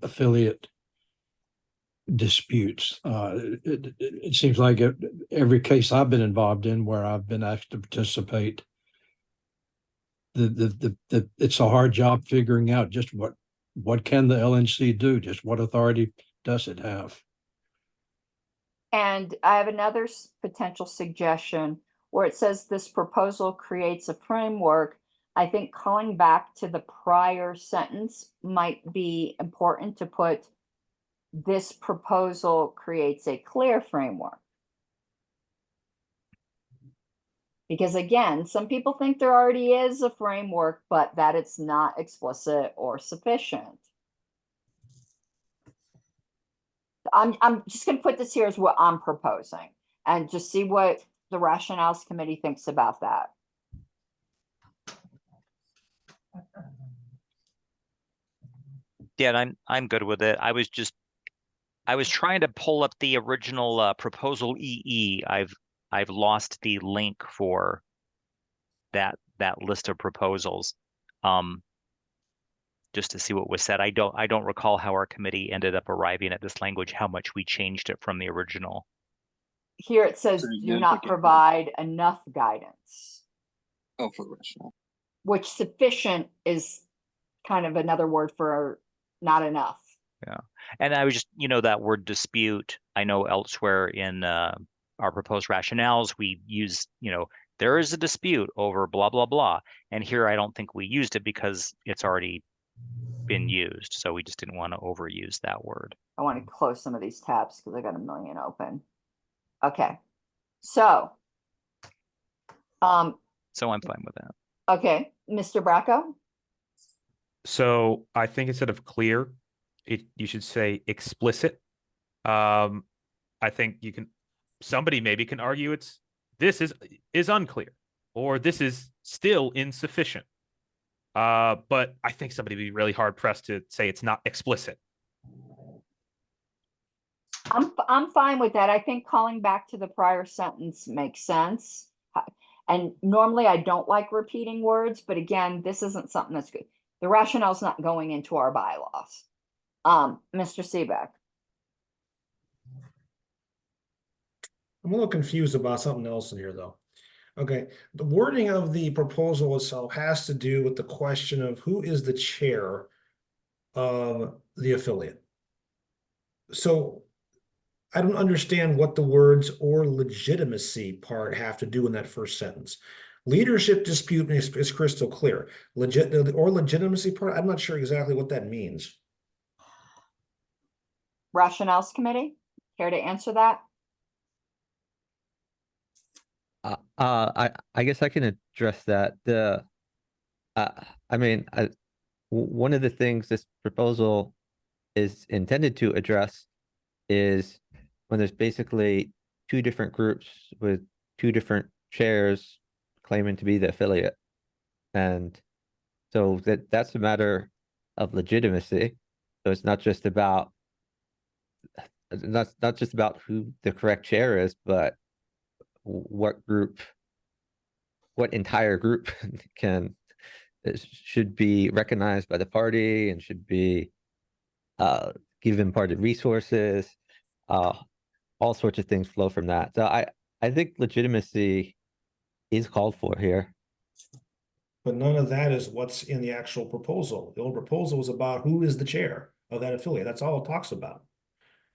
affiliate disputes. It seems like every case I've been involved in where I've been asked to participate, it's a hard job figuring out just what can the LNC do, just what authority does it have. And I have another potential suggestion where it says this proposal creates a framework. I think calling back to the prior sentence might be important to put this proposal creates a clear framework. Because again, some people think there already is a framework, but that it's not explicit or sufficient. I'm just going to put this here as what I'm proposing and just see what the Rationales Committee thinks about that. Yeah, and I'm good with it. I was trying to pull up the original proposal EE. I've lost the link for that list of proposals. Just to see what was said. I don't recall how our committee ended up arriving at this language, how much we changed it from the original. Here it says do not provide enough guidance. Oh, for the rationale. which sufficient is kind of another word for not enough. Yeah. And I was just, that word dispute, I know elsewhere in our proposed rationales, we use, there is a dispute over blah, blah, blah. And here I don't think we used it because it's already been used. So we just didn't want to overuse that word. I want to close some of these tabs because I got a million open. Okay. So, So I'm fine with that. okay, Mr. Bracco? So I think instead of clear, you should say explicit. I think somebody maybe can argue this is unclear, or this is still insufficient. But I think somebody would be really hard pressed to say it's not explicit. I'm fine with that. I think calling back to the prior sentence makes sense. And normally I don't like repeating words, but again, this isn't something that's good. The rationale's not going into our bylaws. Mr. Seebeck. I'm a little confused about something else in here, though. Okay, the wording of the proposal itself has to do with the question of who is the chair of the affiliate. So I don't understand what the words "or legitimacy" part have to do in that first sentence. Leadership dispute is crystal clear. Or legitimacy part, I'm not sure exactly what that means. Rationales Committee, care to answer that? I guess I can address that. One of the things this proposal is intended to address is when there's basically two different groups with two different chairs claiming to be the affiliate. And so that's a matter of legitimacy. So it's not just about who the correct chair is, but what entire group should be recognized by the party and should be given party resources. All sorts of things flow from that. So I think legitimacy is called for here. But none of that is what's in the actual proposal. The old proposal is about who is the chair of that affiliate. That's all it talks about.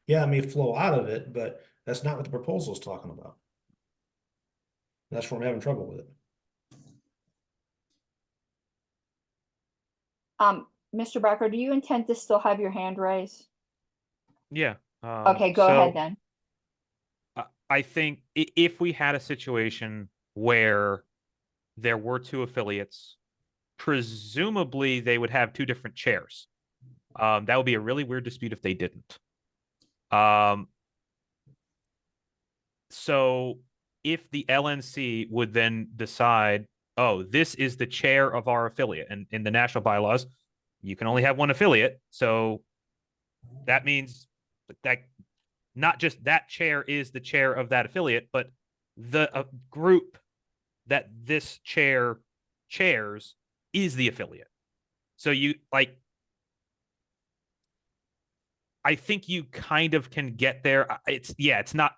Yeah, it may flow out of it, but that's not what the proposal is talking about. That's where I'm having trouble with it. Mr. Becker, do you intend to still have your hand raised? Yeah. Okay, go ahead then. I think if we had a situation where there were two affiliates, presumably they would have two different chairs. That would be a really weird dispute if they didn't. So if the LNC would then decide, oh, this is the chair of our affiliate, and in the national bylaws, you can only have one affiliate. So that means that not just that chair is the chair of that affiliate, but the group that this chair chairs is the affiliate. So I think you kind of can get there. It's not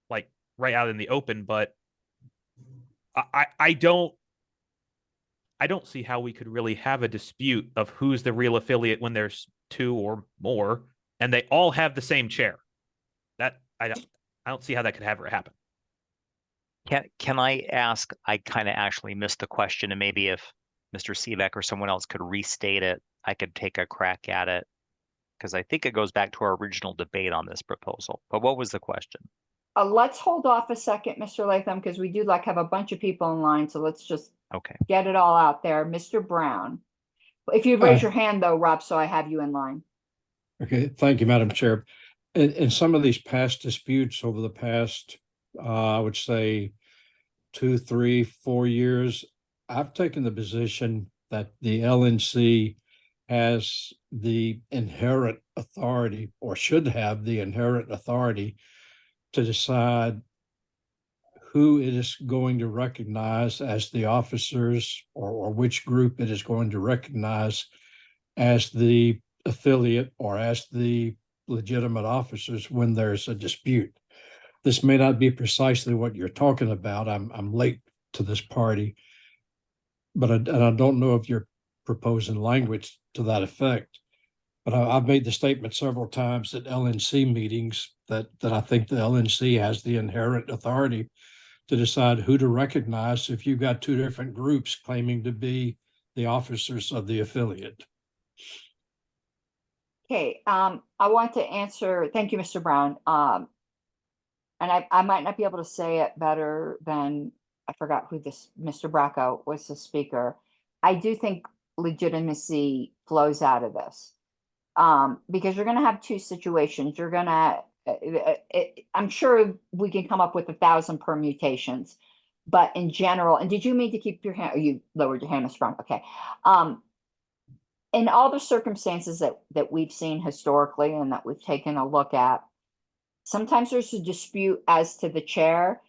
like right out in the open, but I don't see how we could really have a dispute of who's the real affiliate when there's two or more and they all have the same chair. That I don't see how that could ever happen. Can I ask, I kind of actually missed the question, and maybe if Mr. Seebeck or someone else could restate it, I could take a crack at it, because I think it goes back to our original debate on this proposal. But what was the question? Let's hold off a second, Mr. Latham, because we do have a bunch of people in line. So let's just get it all out there. Mr. Brown, if you raise your hand though, Rob, so I have you in line. Okay, thank you, Madam Chair. In some of these past disputes over the past, I would say 2, 3, 4 years, I've taken the position that the LNC has the inherent authority, or should have the inherent authority, to decide who it is going to recognize as the officers, or which group it is going to recognize as the affiliate or as the legitimate officers when there's a dispute. This may not be precisely what you're talking about. I'm late to this party, but and I don't know if you're proposing language to that effect. But I've made the statement several times at LNC meetings that I think the LNC has the inherent authority to decide who to recognize if you've got two different groups claiming to be the officers of the affiliate. Okay, I want to answer, thank you, Mr. Brown. And I might not be able to say it better than, I forgot who this, Mr. Bracco was the speaker. I do think legitimacy flows out of this. Because you're gonna have two situations. You're gonna, I'm sure we can come up with 1,000 permutations, but in general, and did you mean to keep your hand, or you lowered your hand, Mr. Brown? Okay. In all the circumstances that we've seen historically and that we've taken a look at, sometimes there's a dispute as to the chair,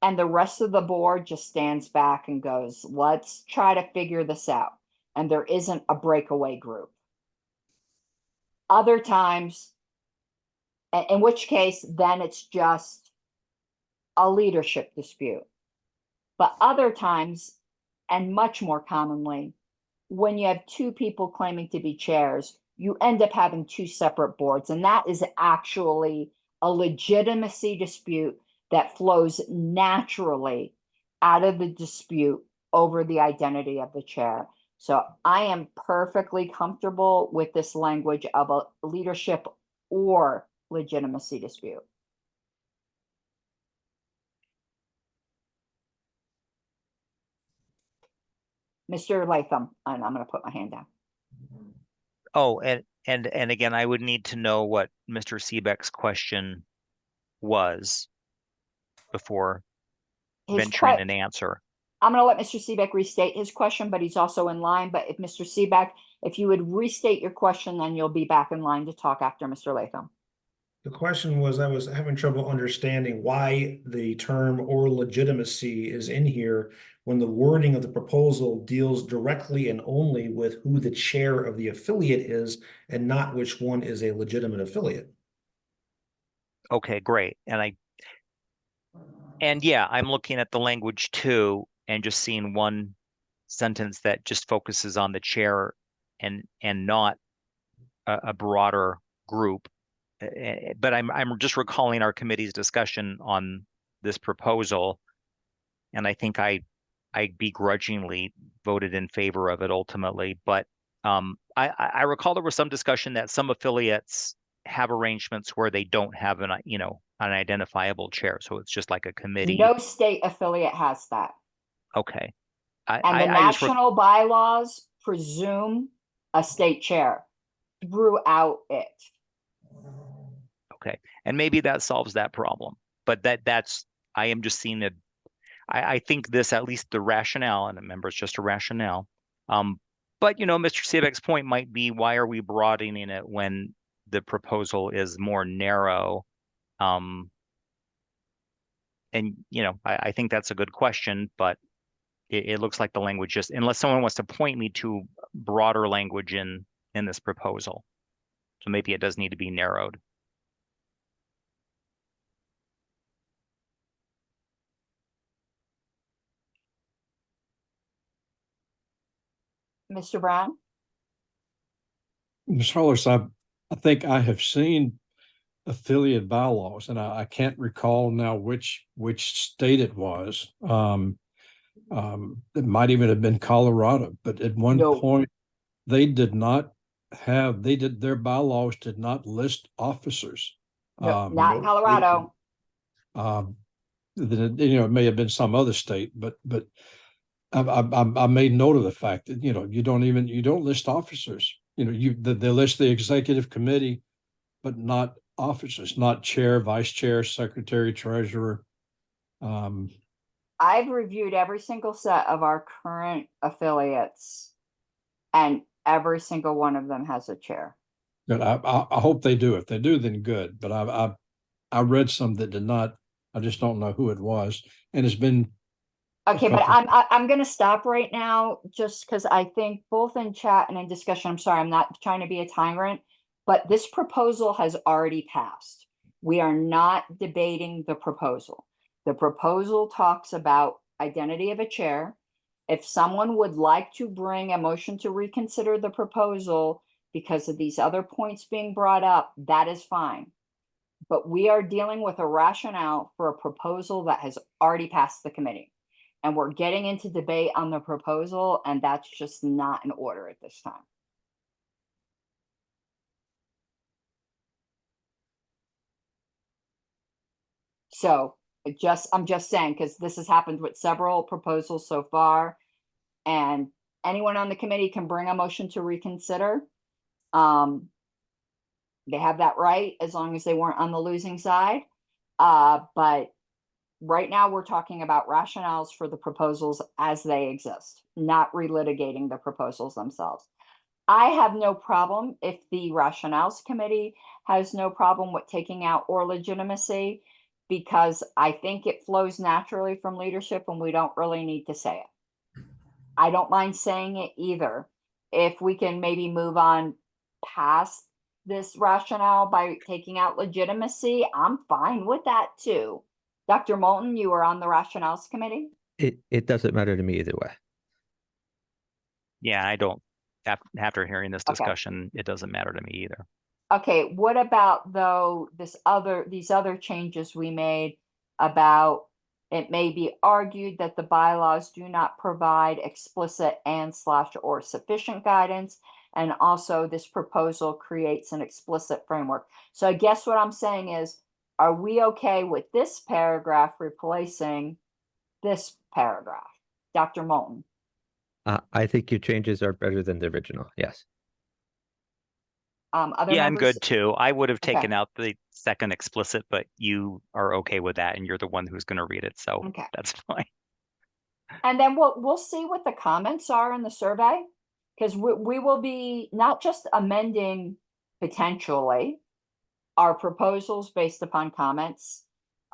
and the rest of the board just stands back and goes, let's try to figure this out. And there isn't a breakaway group. Other times, in which case, then it's just a leadership dispute. But other times, and much more commonly, when you have two people claiming to be chairs, you end up having two separate boards. And that is actually a legitimacy dispute that flows naturally out of the dispute over the identity of the chair. So I am perfectly comfortable with this language of a leadership or legitimacy dispute. Mr. Latham, and I'm going to put my hand down. Oh, and again, I would need to know what Mr. Seebeck's question was before venturing an answer. I'm going to let Mr. Seebeck restate his question, but he's also in line. But if Mr. Seebeck, if you would restate your question, then you'll be back in line to talk after Mr. Latham. The question was, I was having trouble understanding why the term or legitimacy is in here when the wording of the proposal deals directly and only with who the chair of the affiliate is and not which one is a legitimate affiliate. Okay, great. And yeah, I'm looking at the language too, and just seeing one sentence that just focuses on the chair and not a broader group. But I'm just recalling our committee's discussion on this proposal, and I think I begrudgingly voted in favor of it ultimately. But I recall there was some discussion that some affiliates have arrangements where they don't have an identifiable chair, so it's just like a committee. No state affiliate has that. Okay. And the national bylaws presume a state chair throughout it. Okay, and maybe that solves that problem, but that's I am just seeing it. I think this, at least the rationale, and remember it's just a rationale. But Mr. Seebeck's point might be, why are we broadening it when the proposal is more narrow? And I think that's a good question, but it looks like the language just, unless someone wants to point me to broader language in this proposal, so maybe it does need to be narrowed. Mr. Brown? Ms. Hollis, I think I have seen affiliate bylaws, and I can't recall now which state it was. It might even have been Colorado, but at one point they did not have, their bylaws did not list officers. No, not Colorado. It may have been some other state, but I made note of the fact that you don't list officers. They list the executive committee, but not officers, not chair, vice chair, secretary, treasurer. I've reviewed every single set of our current affiliates, and every single one of them has a chair. But I hope they do. If they do, then good. But I read some that did not. I just don't know who it was, and it's been. Okay, but I'm going to stop right now, just because I think both in chat and in discussion, I'm sorry, I'm not trying to be a tyrant, but this proposal has already passed. We are not debating the proposal. The proposal talks about identity of a chair. If someone would like to bring a motion to reconsider the proposal because of these other points being brought up, that is fine. But we are dealing with a rationale for a proposal that has already passed the committee. And we're getting into debate on the proposal, and that's just not in order at this time. So I'm just saying, because this has happened with several proposals so far, and anyone on the committee can bring a motion to reconsider. They have that right as long as they weren't on the losing side. But right now we're talking about rationales for the proposals as they exist, not relitigating the proposals themselves. I have no problem if the rationales committee has no problem with taking out or legitimacy, because I think it flows naturally from leadership and we don't really need to say it. I don't mind saying it either. If we can maybe move on past this rationale by taking out legitimacy, I'm fine with that too. Dr. Moulton, you were on the rationales committee? It doesn't matter to me either way. Yeah, I don't, after hearing this Okay. discussion, it doesn't matter to me either. Okay, what about though these other changes we made about it may be argued that the bylaws do not provide explicit and/or sufficient guidance, and also this proposal creates an explicit framework. So I guess what I'm saying is, are we okay with this paragraph replacing this paragraph? Dr. Moulton? I think your changes are better than the original. Yes. Other Yeah, I'm members? good too. I would have Okay. taken out the second explicit, but you are okay with that and you're the one who's going to read it. So Okay. that's fine. And then we'll see what the comments are in the survey, because we will be not just amending potentially our proposals based upon comments.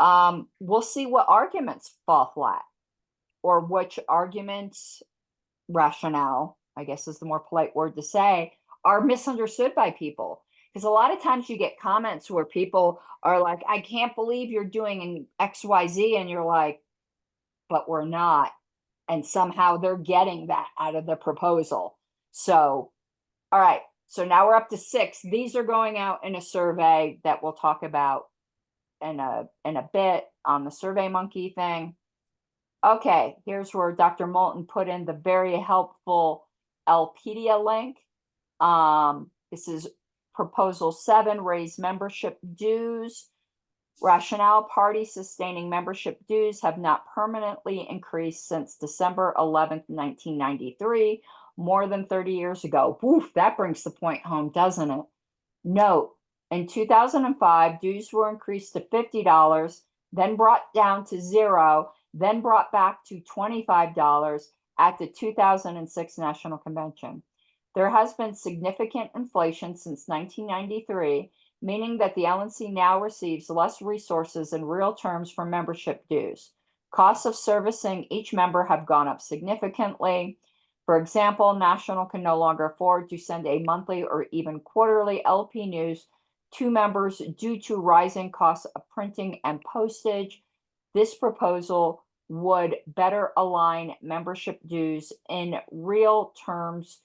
We'll see what arguments fall flat, or which arguments rationale, I guess is the more polite word to say, are misunderstood by people. Because a lot of times you get comments where people are like, I can't believe you're doing XYZ, and you're like, but we're not. And somehow they're getting that out of the proposal. So, all right. So now we're up to 6. These are going out in a survey that we'll talk about in a bit on the Survey Monkey thing. Okay, here's where Dr. Moulton put in the very helpful Lpedia link. This is proposal 7, raise membership dues. Rationale: party sustaining membership dues have not permanently increased since December 11th, 1993, more than 30 years ago. Woof, that brings the point home, doesn't it? Note, in 2005, dues were increased to $50, then brought down to $0, then brought back to $25 at the 2006 National Convention. There has been significant inflation since 1993, meaning that the LNC now receives less resources in real terms from membership dues. Costs of servicing each member have gone up significantly. For example, National can no longer afford to send a monthly or even quarterly LP news to members due to rising costs of printing and postage. This proposal would better align membership dues in real terms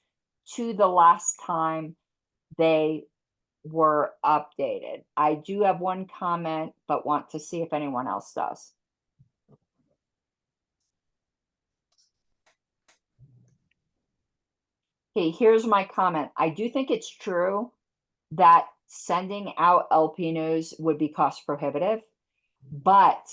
to the last time they were updated. I do have one comment, but want to see if anyone else does. Okay, here's my comment. I do think it's true that sending out LP news would be cost prohibitive, but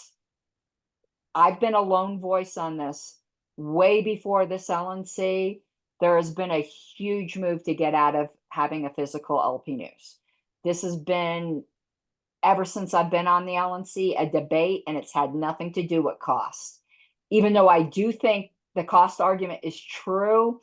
I've been a lone voice on this way before this LNC. There has been a huge move to get out of having a physical LP news. This has been, ever since I've been on the LNC, a debate, and it's had nothing to do with cost. Even though I do think the cost argument is true,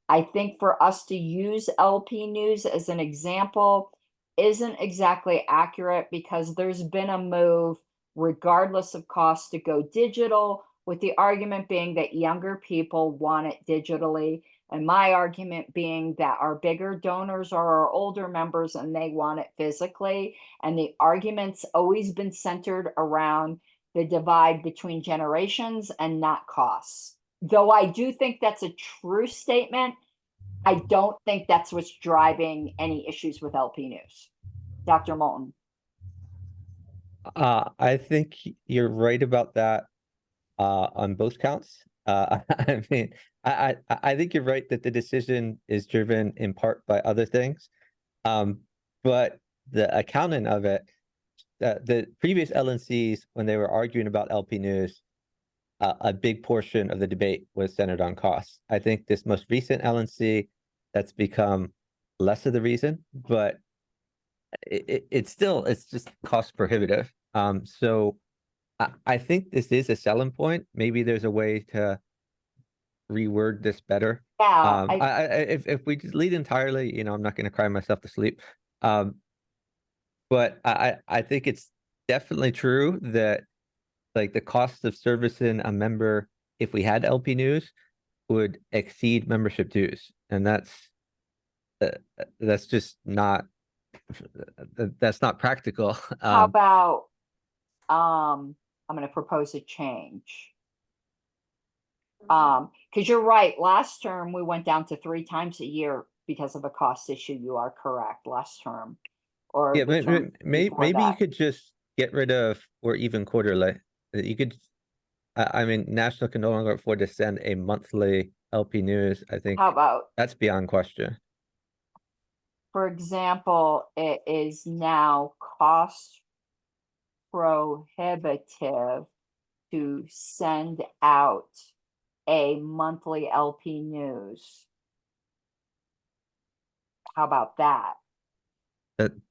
I think for us to use LP news as an example isn't exactly accurate, because there's been a move, regardless of cost, to go digital, with the argument being that younger people want it digitally. And my argument being that our bigger donors are our older members and they want it physically. And the argument's always been centered around the divide between generations and not costs. though I do think that's a true statement, I don't think that's what's driving any issues with LP News. Dr. Moulton. I think you're right about that on both counts. I mean, I think you're right that the decision is driven in part by other things. But the accountant of it, the previous LNCs, when they were arguing about LP News, a big portion of the debate was centered on costs. I think this most recent LNC, that's become less of the reason, but it's just cost prohibitive. So I think this is a selling point. Maybe there's a way to reword this better. Yeah, If we just lead entirely, you know, I'm not going to cry myself to sleep. But I think it's definitely true that like the cost of servicing a member, if we had LP News, would exceed membership dues, and that's just not that's not practical. how about, I'm going to propose a change. Because you're right, last term we went down to 3 times a year because of a cost issue. You are correct, last term. Or Yeah, the term maybe before you that. could just get rid of or even quarterly. You could, I mean, National can no longer afford to send a monthly LP News. I think How about, that's beyond question. for example, it is now cost prohibitive to send out a monthly LP News. How about that?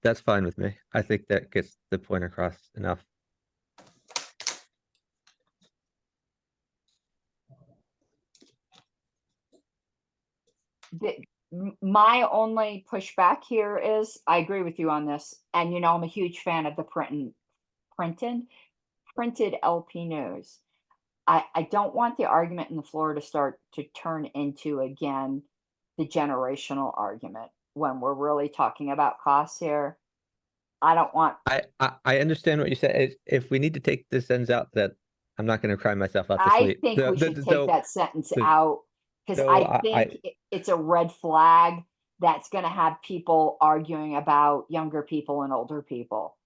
That's fine with me. I think that gets the point across enough. My only pushback here is, I agree with you on this, and you know I'm a huge fan of the printed LP News. I don't want the argument in the floor to start to turn into, again, the generational argument when we're really talking about costs here. I don't want. I understand what you said. If we need to take this sentence out, that I'm not going to cry myself out to I sleep. think we should take that sentence out, because so I think it's a red flag that's going to have people arguing about younger people and older people.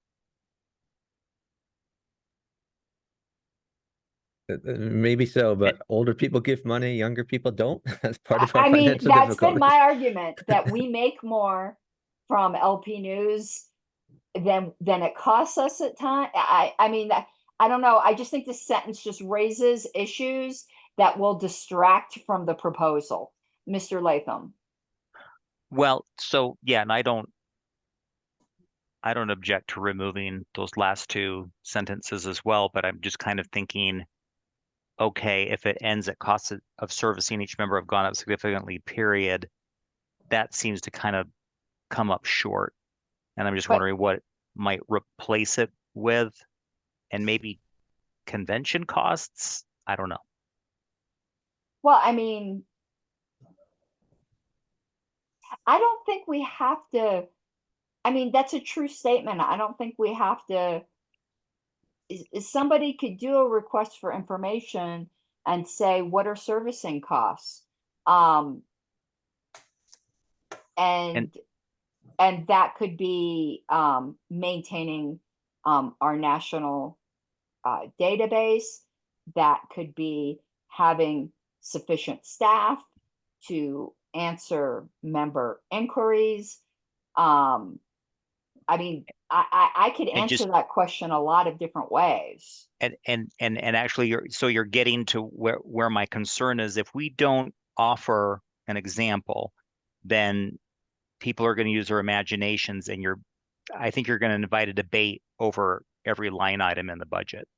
Maybe so, but older people give money, younger people don't. That's part of our I mean, financial that's been difficulties. my argument, that we make more from LP News than it costs us at time. I mean, I don't know. I just think this sentence just raises issues that will distract from the proposal. Mr. Latham. Well, so yeah, and I don't object to removing those last 2 sentences as well, but I'm just kind of thinking, okay, if it ends at costs of servicing each member have gone up significantly, period, that seems to kind of come up short. And I'm just wondering what might replace it with, and maybe convention costs. I don't know. Well, I mean, I don't think we have to. I mean, that's a true statement. I don't think we have to. Somebody could do a request for information and say, what are servicing costs? And that could be maintaining our national database. That could be having sufficient staff to answer member inquiries. I mean, I could answer that question a lot of different ways. And actually, you're getting to where my concern is. If we don't offer an example, then people are going to use their imaginations, and I think you're going to invite a debate over every line item in the budget.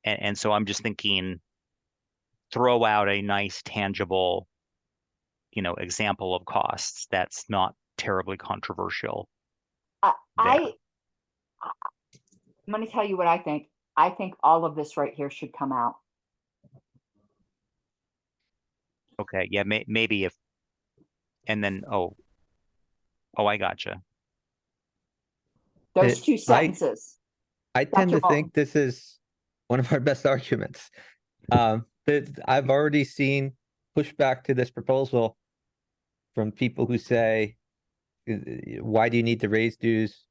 And so I'm just thinking, throw out a nice, tangible, example of costs that's not terribly controversial. I'm going to tell you what I think. I think all of this right here should come out. Okay, yeah, maybe if, and then, I gotcha. Those 2 sentences. I tend to think this is one of our best arguments. I've already seen pushback to this proposal from people who say, why do you need to raise dues?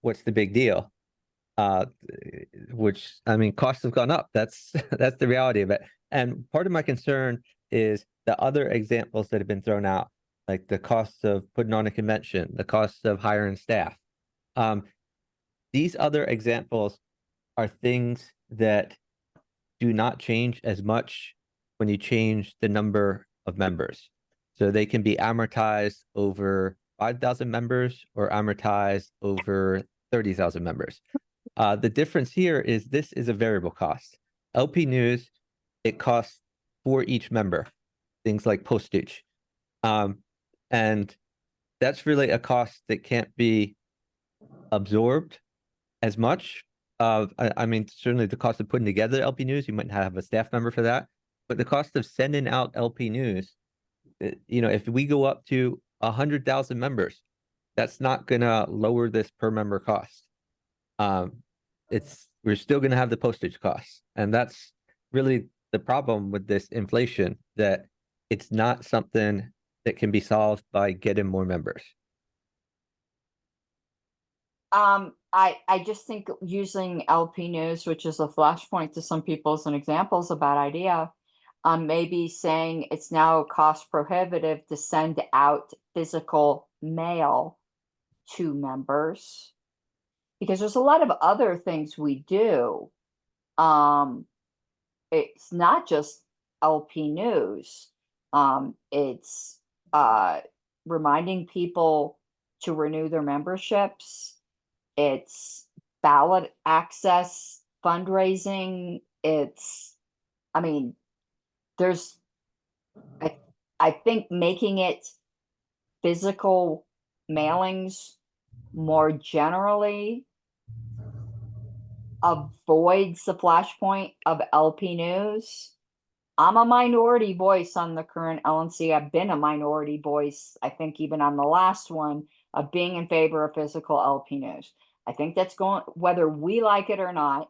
What's the big deal? Which, I mean, costs have gone up. That's that's the reality of it. And part of my concern is the other examples that have been thrown out, like the cost of putting on a convention, the cost of hiring staff. These other examples are things that do not change as much when you change the number of members. So they can be amortized over 5,000 members or amortized over 30,000 members. The difference here is this is a variable cost. LP News, it costs for each member, things like postage. And that's really a cost that can't be absorbed as much. I mean, certainly the cost of putting together LP News, you might have a staff member for that, but the cost of sending out LP News, you know, if we go up to 100,000 members, that's not gonna lower this per member cost. We're still gonna have the postage costs, and that's really the problem with this inflation, that it's not something that can be solved by getting more members. I just think using LP News, which is a flashpoint to some people as an example, is a bad idea. Maybe saying it's now cost prohibitive to send out physical mail to members, because there's a lot of other things we do. It's not just LP News. It's reminding people to renew their memberships. It's ballot access, fundraising. I mean, I think making it physical mailings more generally avoids the flashpoint of LP News. I'm a minority voice on the current LNC. I've been a minority voice, I think even on the last one, of being in favor of physical LP News. I think that's going, whether we like it or not,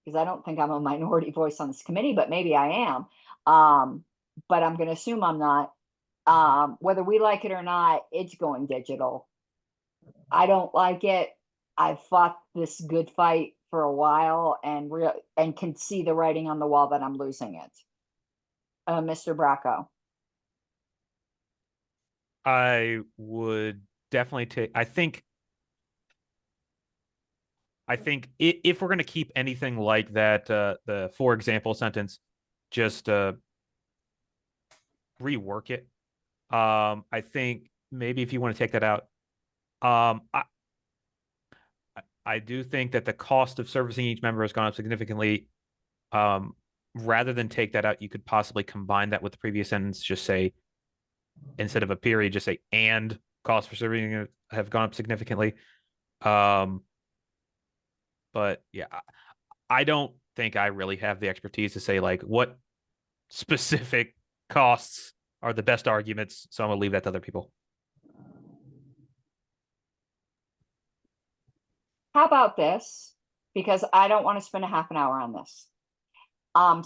because I don't think I'm a minority voice on this committee, but maybe I am. But I'm going to assume I'm not. Whether we like it or not, it's going digital. I don't like it. I've fought this good fight for a while and can see the writing on the wall that I'm losing it. Mr. Bracco. I would definitely take, I think if we're going to keep anything like that, the for example sentence, just rework it. I think maybe if you want to take that out, I do think that the cost of servicing each member has gone up significantly. Rather than take that out, you could possibly combine that with the previous sentence. Just say, instead of a period, just say, and costs for servicing have gone up significantly. But yeah, I don't think I really have the expertise to say like what specific costs are the best arguments. So I'm gonna leave that to other people. How about this? Because I don't want to spend a half an hour on this.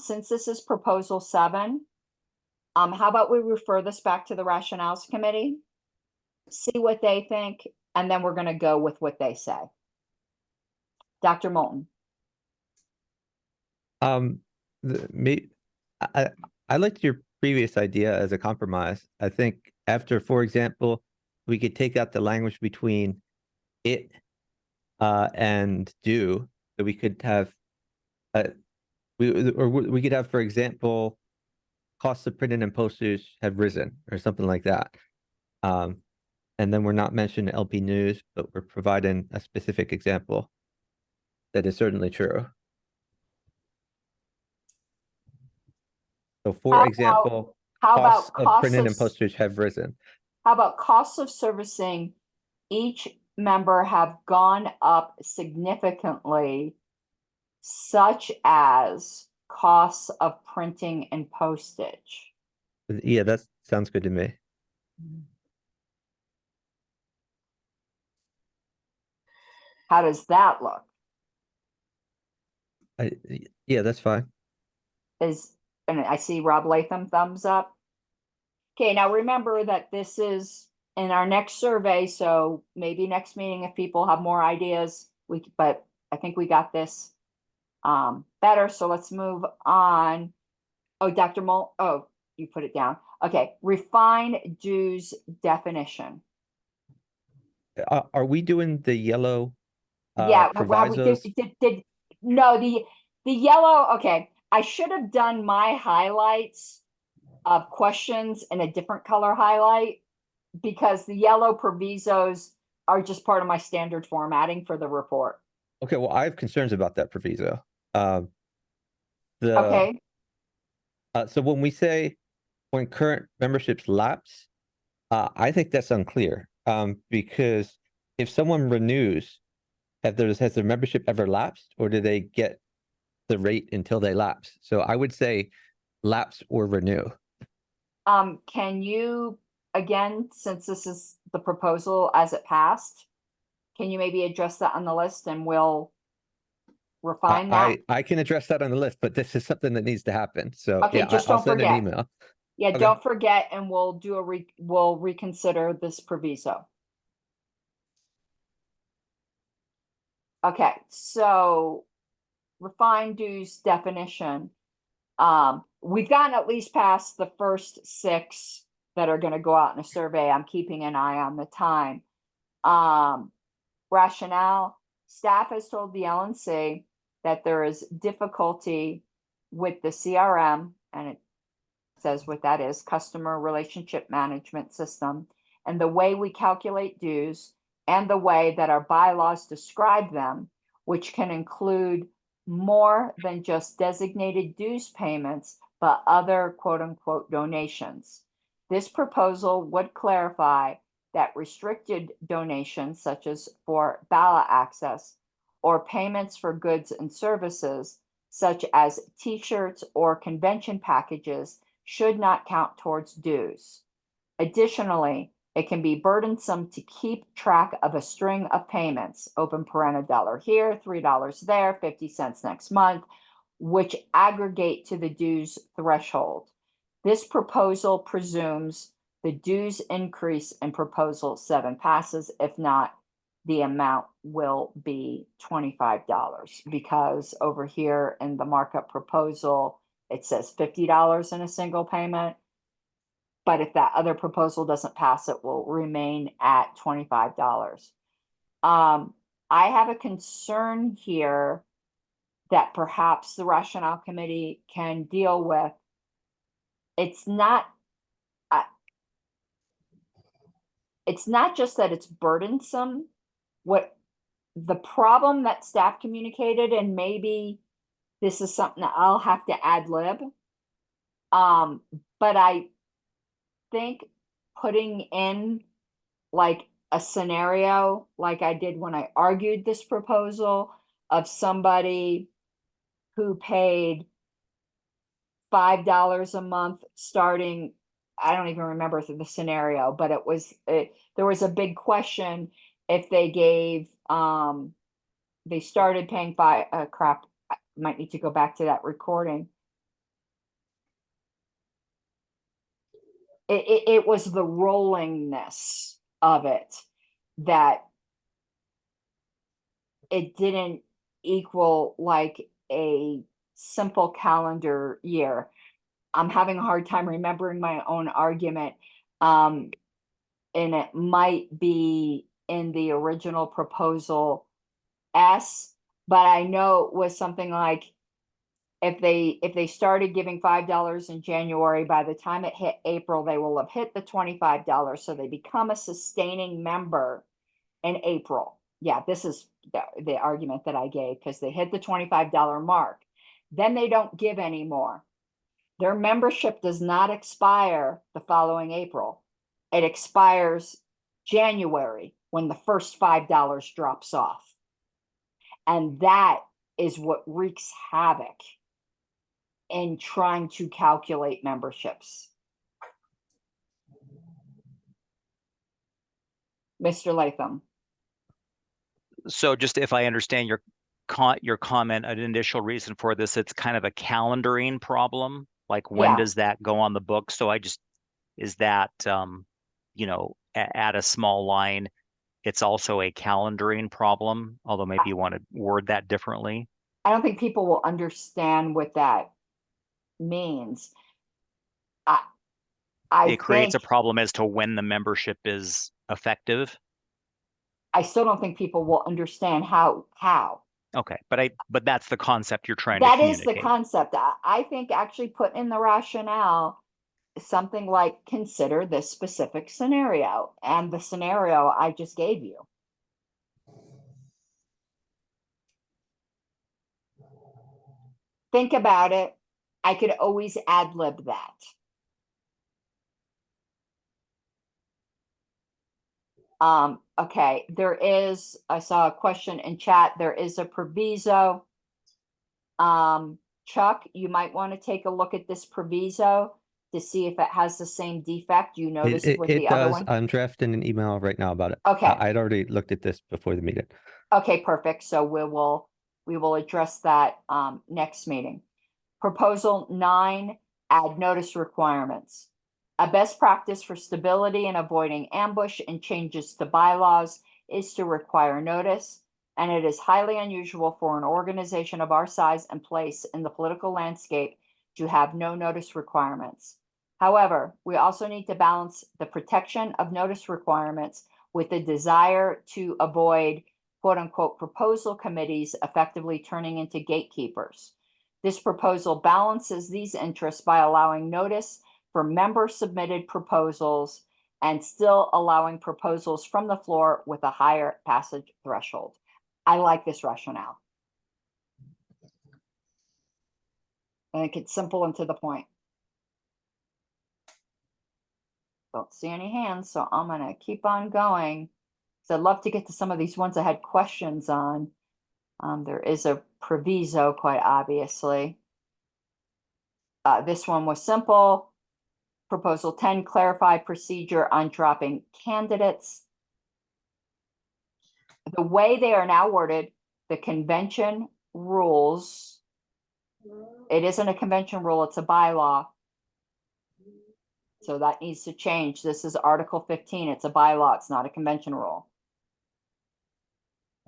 Since this is proposal 7, how about we refer this back to the rationales committee, see what they think, and then we're going to go with what they say. Dr. Moulton. I liked your previous idea as a compromise. I think after, for example, we could take out the language between it and do, so we could have we could have, for example, costs of printing and postage have risen or something like that. And then we're not mentioning LP News, but we're providing a specific example that is certainly true. So for example, costs of printing and postage have risen. How about costs of servicing each member have gone up significantly, such as costs of printing and postage? Yeah, that sounds good to me. How does that look? Yeah, that's fine. Is And I see Rob Latham thumbs up. Okay, now remember that this is in our next survey, so maybe next meeting if people have more ideas, but I think we got this better, so let's move on. Oh, Dr. Mol, oh, you put it down. Okay, refine dues definition. Are we doing the yellow Yeah, well, we provisos? no, the yellow, okay, I should have done my highlights of questions in a different color highlight because the yellow provisos are just part of my standard formatting for the report. Okay, well, I have concerns about that proviso. The Okay, so when we say when current memberships lapse, I think that's unclear. Because if someone renews, has their membership ever lapsed, or do they get the rate until they lapse? So I would say lapse or renew. can you, again, since this is the proposal as it passed, can you maybe address that on the list and we'll refine that? I can address that on the list, but this is something that needs to happen. So Okay, yeah, just I'll don't send an forget. email. Yeah, Okay. don't forget, and we'll do we'll reconsider this proviso. Okay, so refined dues definition. We've gotten at least past the first 6 that are gonna go out in a survey. I'm keeping an eye on the time. Rationale, staff has told the LNC that there is difficulty with the CRM, and it says what that is, customer relationship management system, and the way we calculate dues and the way that our bylaws describe them, which can include more than just designated dues payments, but other quote unquote donations. This proposal would clarify that restricted donations, such as for ballot access or payments for goods and services, such as t-shirts or convention packages, should not count towards dues. Additionally, it can be burdensome to keep track of a string of payments, open paren $1 here, $3 there, 50 cents next month, which aggregate to the dues threshold. This proposal presumes the dues increase in proposal 7 passes. If not, the amount will be $25 because over here in the markup proposal, it says $50 in a single payment. But if that other proposal doesn't pass, it will remain at $25. I have a concern here that perhaps the rationale committee can deal with. It's not just that it's burdensome. What the problem that staff communicated, and maybe this is something that I'll have to ad lib. But I think putting in like a scenario like I did when I argued this proposal of somebody who paid $5 a month starting, I don't even remember the scenario, but there was a big question if they gave they started paying crap, I might need to go back to that recording. It was the rollingness of it that it didn't equal like a simple calendar year. I'm having a hard time remembering my own argument. And it might be in the original proposal S, but I know it was something like if they started giving $5 in January, by the time it hit April, they will have hit the $25. So they become a sustaining member in April. Yeah, this is the argument that I gave because they hit the $25 mark. Then they don't give anymore. Their membership does not expire the following April. It expires January when the first $5 drops off. And that is what wreaks havoc in trying to calculate memberships. Mr. Latham. So just if I understand your comment, an initial reason for this, it's kind of a calendaring problem, Like when Yeah. does that go on the book? So is that, at a small line, it's also a calendaring problem, although maybe you want to word that differently. I don't think people will understand what that means. I It creates a think, problem as to when the membership is effective. I still don't think people will understand how. Okay, but that's the concept you're trying to That is the communicate. concept. I think actually put in the rationale something like consider this specific scenario, and the scenario I just gave you. Think about it. I could always ad lib that. Okay, I saw a question in chat. There is a proviso. Chuck, you might want to take a look at this proviso to see if it has the same defect you noticed with It the other does. one. I'm drafting an email right now about it. Okay. I'd already looked at this before the meeting. Okay, perfect. So we will address that next meeting. Proposal 9, add notice requirements. A best practice for stability and avoiding ambush and changes to bylaws is to require notice, and it is highly unusual for an organization of our size and place in the political landscape to have no notice requirements. However, we also need to balance the protection of notice requirements with the desire to avoid quote unquote proposal committees effectively turning into gatekeepers. This proposal balances these interests by allowing notice for member submitted proposals and still allowing proposals from the floor with a higher passage threshold. I like this rationale. I think it's simple and to the point. Don't see any hands, so I'm gonna keep on going. So I'd love to get to some of these ones I had questions on. There is a proviso, quite obviously. This one was simple. Proposal 10, clarify procedure on dropping candidates. The way they are now worded, the convention rules, it isn't a convention rule, it's a bylaw. So that needs to change. This is Article 15. It's a bylaw. It's not a convention rule.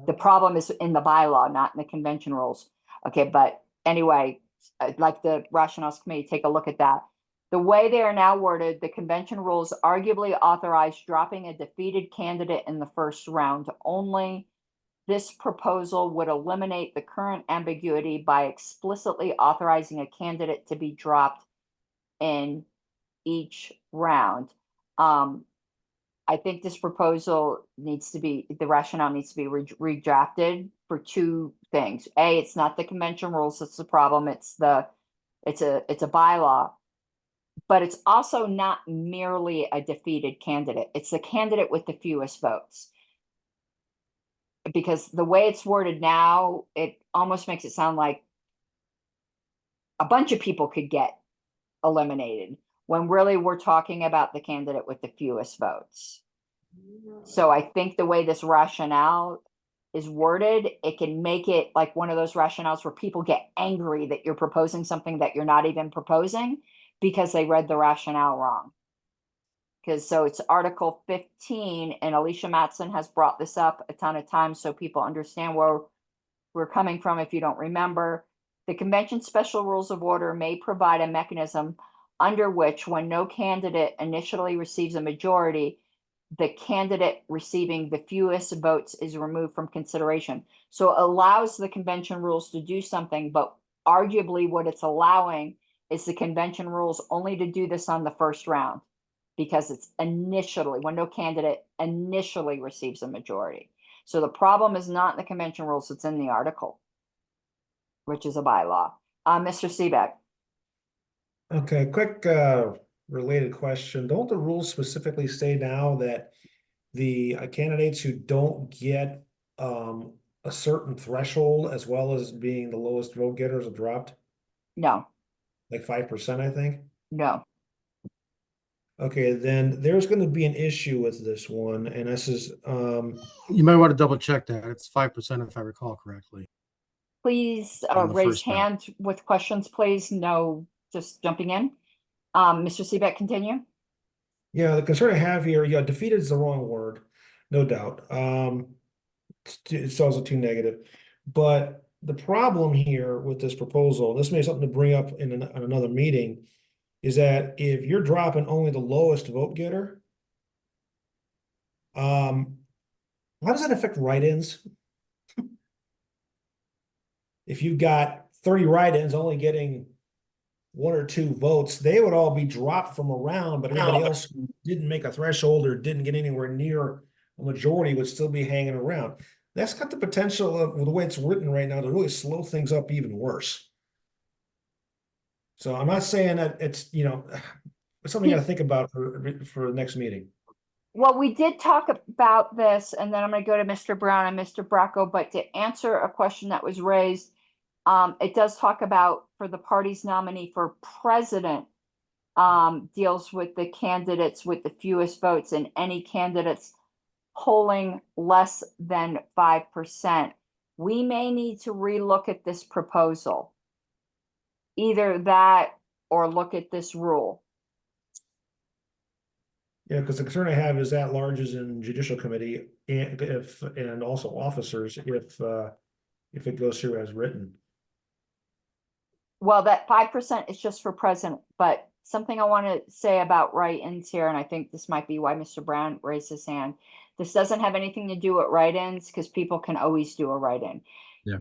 The problem is in the bylaw, not in the convention rules. Okay, but anyway, I'd like the rationales committee to take a look at that. The way they are now worded, the convention rules arguably authorize dropping a defeated candidate in the first round only. This proposal would eliminate the current ambiguity by explicitly authorizing a candidate to be dropped in each round. I think this proposal the rationale needs to be redrafted for two things. A, it's not the convention rules that's the problem. It's a bylaw, but it's also not merely a defeated candidate. It's the candidate with the fewest votes. Because the way it's worded now, it almost makes it sound like a bunch of people could get eliminated when really we're talking about the candidate with the fewest votes. So I think the way this rationale is worded, it can make it like one of those rationales where people get angry that you're proposing something that you're not even proposing because they read the rationale wrong. So it's Article 15, and Alicia Matson has brought this up a ton of times so people understand where we're coming from if you don't remember. The convention special rules of order may provide a mechanism under which, when no candidate initially receives a majority, the candidate receiving the fewest votes is removed from consideration. So it allows the convention rules to do something, but arguably what it's allowing is the convention rules only to do this on the first round, because it's initially when no candidate initially receives a majority. So the problem is not in the convention rules, it's in the article, which is a bylaw. Mr. Seebeck. Okay, quick related question. Don't the rules specifically say now that the candidates who don't get a certain threshold as well as being the lowest vote getters are dropped? No. Like 5%, I think? No. Okay, then there's going to be an issue with this one, and this is you might want to double check that. It's 5% if I recall correctly. Please On the raise first ballot. hand with questions, please. No just jumping in. Mr. Seebeck, continue. Yeah, the concern I have here, yeah, defeated is the wrong word, no doubt. It's also too negative. But the problem here with this proposal, this may be something to bring up in another meeting, is that if you're dropping only the lowest vote getter, how does that affect write-ins? If you've got 30 write-ins only getting 1 or 2 votes, they would all be dropped from around, but everybody else who didn't make a threshold or didn't get anywhere near a majority would still be hanging around. That's got the potential of, with the way it's written right now, to really slow things up even worse. So I'm not saying that it's, it's something you gotta think about for the next meeting. Well, we did talk about this, and then I'm going to go to Mr. Brown and Mr. Bracco, but to answer a question that was raised, it does talk about for the party's nominee for president, deals with the candidates with the fewest votes and any candidates polling less than 5%. We may need to relook at this proposal. Either that or look at this rule. Yeah, because the concern I have is at larges in judicial committee and also officers if it goes through as written. Well, that 5% is just for president, but something I want to say about write-ins here, and I think this might be why Mr. Brown raised his hand. This doesn't have anything to do with write-ins because people can always do a write-in. Yeah.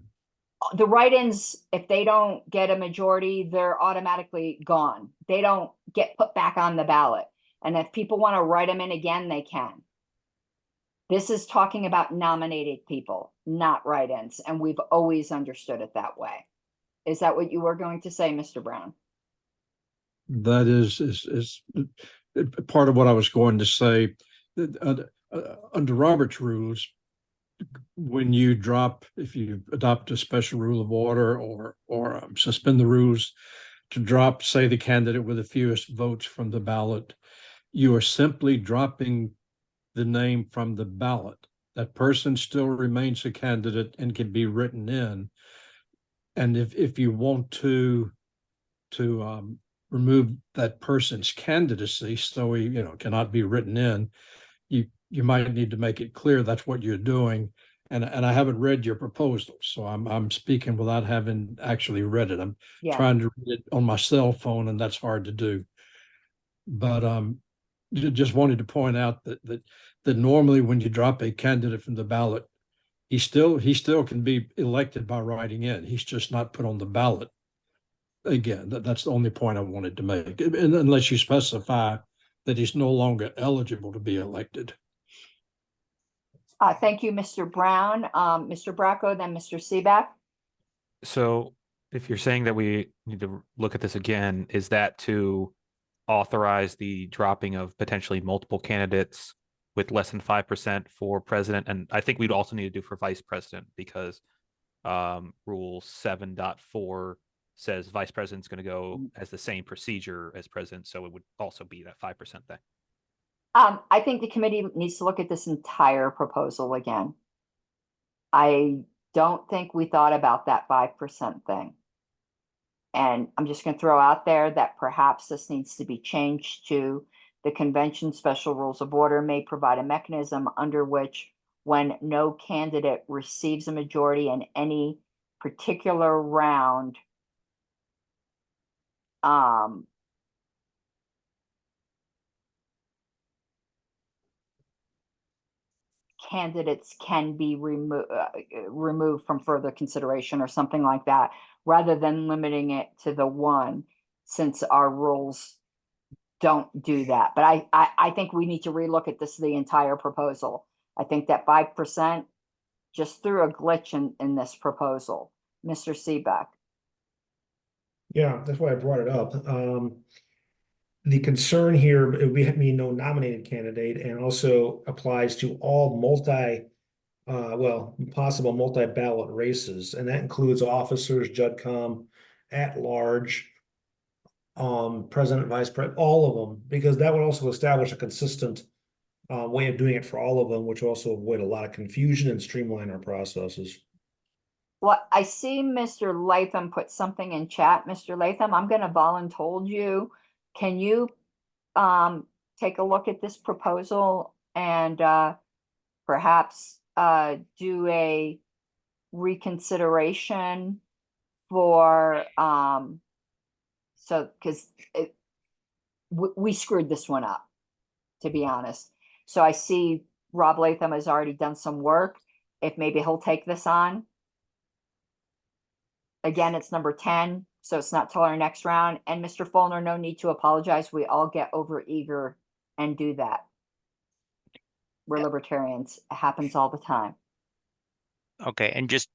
The write-ins, if they don't get a majority, they're automatically gone. They don't get put back on the ballot. And if people want to write them in again, they can. This is talking about nominated people, not write-ins, and we've always understood it that way. Is that what you were going to say, Mr. Brown? That is part of what I was going to say. Under Robert's rules, when you if you adopt a special rule of order or suspend the rules to drop, say, the candidate with the fewest votes from the ballot, you are simply dropping the name from the ballot. That person still remains a candidate and can be written in. And if you want to remove that person's candidacy so he cannot be written in, you might need to make it clear that's what you're doing. And I haven't read your proposal, so I'm speaking without having actually read it. I'm trying to read it on my cell phone, and that's hard to do. But just wanted to point out that normally when you drop a candidate from the ballot, he still can be elected by writing in. He's just not put on the ballot. Again, that's the only point I wanted to make, unless you specify that he's no longer eligible to be elected. Thank you, Mr. Brown. Mr. Bracco, then Mr. Seebeck. So if you're saying that we need to look at this again, is that to authorize the dropping of potentially multiple candidates with less than 5% for president? And I think we'd also need to do for vice president, because rule 7.4 says vice president's going to go as the same procedure as president. So it would also be that 5% thing. I think the committee needs to look at this entire proposal again. I don't think we thought about that 5% thing. And I'm just going to throw out there that perhaps this needs to be changed to the convention special rules of order may provide a mechanism under which, when no candidate receives a majority in any particular round, candidates can be removed from further consideration or something like that, rather than limiting it to the one, since our rules don't do that. But I think we need to relook at the entire proposal. I think that 5% just threw a glitch in this proposal. Mr. Seebeck. Yeah, that's why I brought it up. The concern here, we mean no nominated candidate, and also applies to all possible multi-ballot races, and that includes officers, JudCom, at large, president, vice president, all of them, because that would also establish a consistent way of doing it for all of them, which will also avoid a lot of confusion and streamline our processes. Well, I see Mr. Latham put something in chat. Mr. Latham, I'm gonna voluntold you. Can you take a look at this proposal and perhaps do a reconsideration for so because we screwed this one up, to be honest. So I see Rob Latham has already done some work. If maybe he'll take this on. Again, it's number 10, so it's not till our next round. And Mr. Fulner, no need to apologize. We all get over eager and do that. We're libertarians. It happens all the time. Okay, and just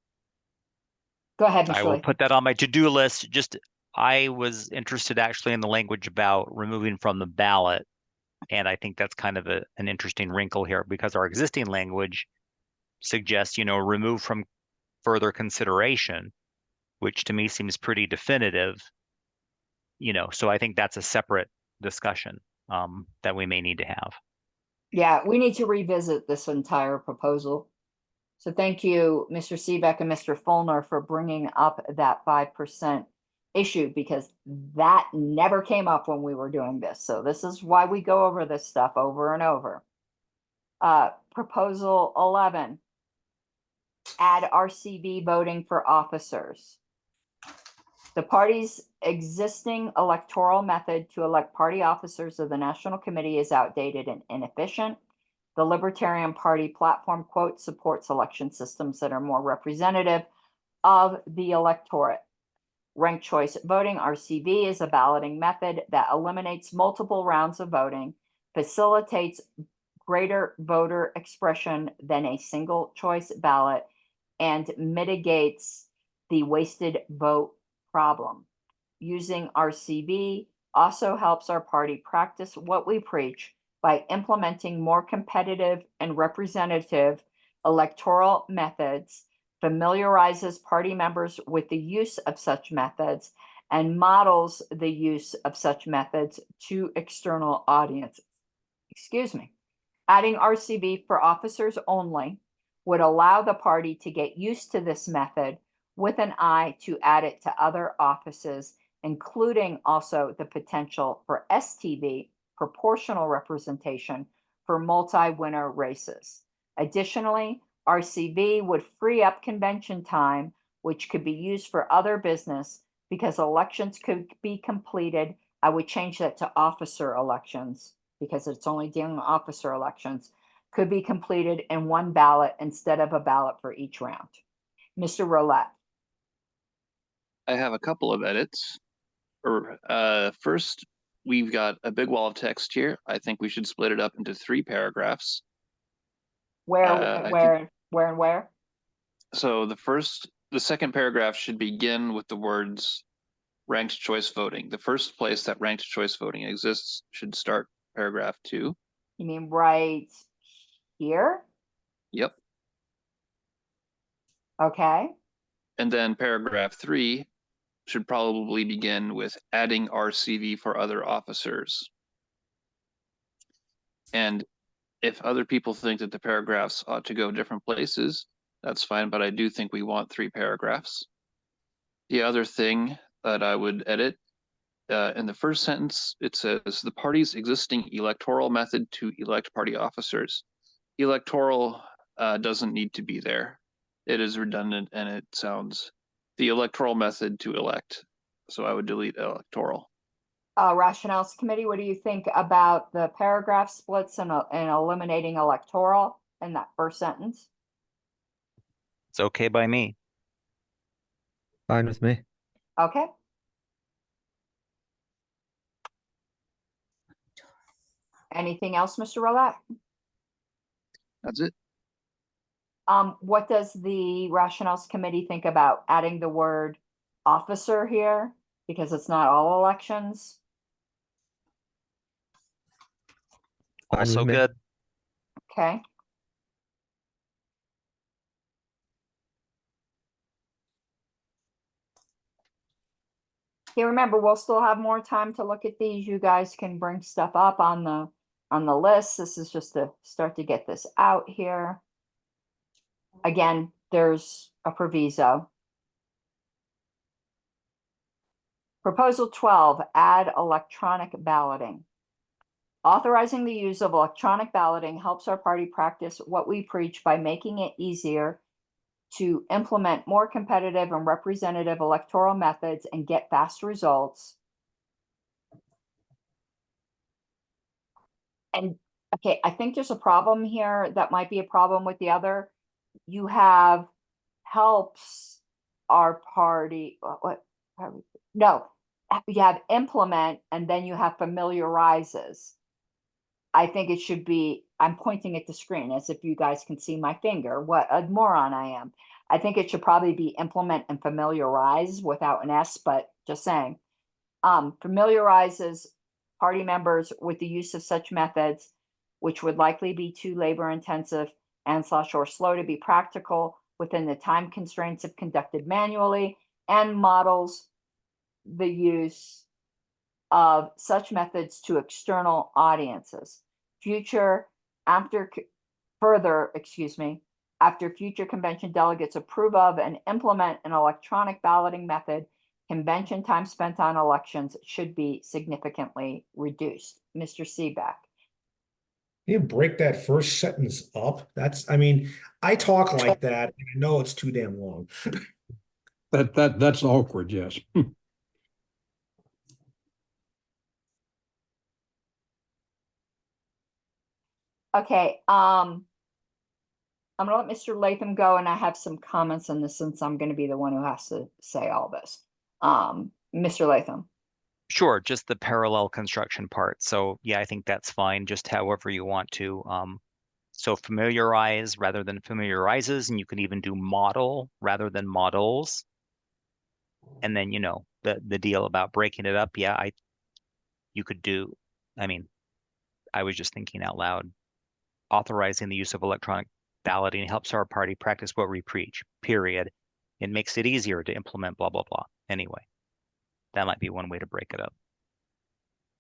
Go ahead, I Mr. will Latham. put that on my to-do list. Just I was interested actually in the language about removing from the ballot. And I think that's kind of an interesting wrinkle here because our existing language suggests, remove from further consideration, which to me seems pretty definitive. So I think that's a separate discussion that we may need to have. Yeah, we need to revisit this entire proposal. So thank you, Mr. Seebeck and Mr. Fulner, for bringing up that 5% issue, because that never came up when we were doing this. So this is why we go over this stuff over and over. Proposal 11, add RCV voting for officers. The party's existing electoral method to elect party officers of the National Committee is outdated and inefficient. The Libertarian Party platform, quote, supports election systems that are more representative of the electorate. Ranked choice voting, RCV, is a balloting method that eliminates multiple rounds of voting, facilitates greater voter expression than a single choice ballot, and mitigates the wasted vote problem. Using RCV also helps our party practice what we preach by implementing more competitive and representative electoral methods, familiarizes party members with the use of such methods, and models the use of such methods to external audiences. Excuse me. Adding RCV for officers only would allow the party to get used to this method with an eye to add it to other offices, including also the potential for STV, proportional representation, for multi-winner races. Additionally, RCV would free up convention time, which could be used for other business because elections could be completed. I would change that to officer elections because it's only dealing with officer elections, could be completed in one ballot instead of a ballot for each round. Mr. Roulette. I have a couple of edits. First, we've got a big wall of text here. I think we should split it up into 3 paragraphs. Where? So the second paragraph should begin with the words ranked choice voting. The first place that ranked choice voting exists should start paragraph 2. You mean right here? Yep. Okay. And then paragraph 3 should probably begin with adding RCV for other officers. And if other people think that the paragraphs ought to go different places, that's fine, but I do think we want 3 paragraphs. The other thing that I would edit, in the first sentence, it says the party's existing electoral method to elect party officers. Electoral doesn't need to be there. It is redundant and it sounds the electoral method to elect. So I would delete electoral. Rationales Committee, what do you think about the paragraph splits and eliminating electoral in that first sentence? It's okay by me. Fine with me. Okay. Anything else, Mr. Roulette? That's it. What does the Rationales Committee think about adding the word officer here? Because it's not all elections. Fine with Also me. good. Okay. Okay, remember, we'll still have more time to look at these. You guys can bring stuff up on the list. This is just to start to get this out here. Again, there's a proviso. Proposal 12, add electronic balloting. Authorizing the use of electronic balloting helps our party practice what we preach by making it easier to implement more competitive and representative electoral methods and get fast results. And okay, I think there's a problem here that might be a problem with the other. You have helps our party, no, you have implement and then you have familiarizes. I think it should be, I'm pointing at the screen as if you guys can see my finger, what a moron I am. I think it should probably be implement and familiarize without an S, but just saying. Familiarizes party members with the use of such methods, which would likely be too labor intensive and / or slow to be practical within the time constraints if conducted manually, and models the use of such methods to external audiences. After future convention delegates approve of and implement an electronic balloting method, convention time spent on elections should be significantly reduced. Mr. Seebeck. You break that first sentence up. That's, I mean, I talk like that, and I know it's too damn long. That's awkward, yes. Okay, I'm gonna let Mr. Latham go, and I have some comments on this since I'm gonna be the one who has to say all this. Mr. Latham. Sure, just the parallel construction part. So yeah, I think that's fine, just however you want to. So familiarize rather than familiarizes, and you can even do model rather than models. And then, you know, the deal about breaking it up, yeah, you could do, I mean, I was just thinking out loud. Authorizing the use of electronic balloting helps our party practice what we preach, period. It makes it easier to implement blah, blah, blah. Anyway, that might be one way to break it up.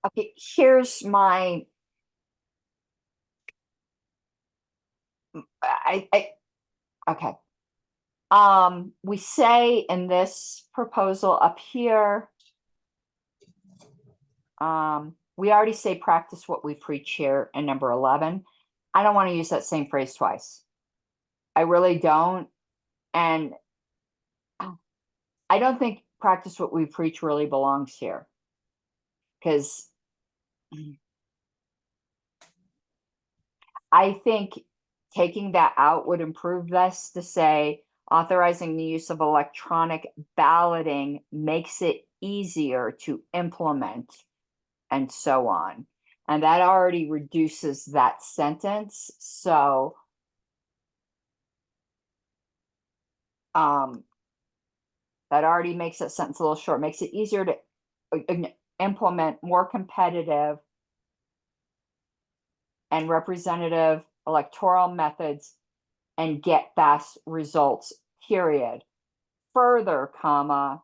Okay, here's my okay. We say in this proposal up here, we already say practice what we preach here in number 11. I don't want to use that same phrase twice. I really don't. And I don't think practice what we preach really belongs here. Because I think taking that out would improve this to say authorizing the use of electronic balloting makes it easier to implement and so on. And that already reduces that sentence. So that already makes that sentence a little short, makes it easier to implement more competitive and representative electoral methods and get fast results, period. Further, comma,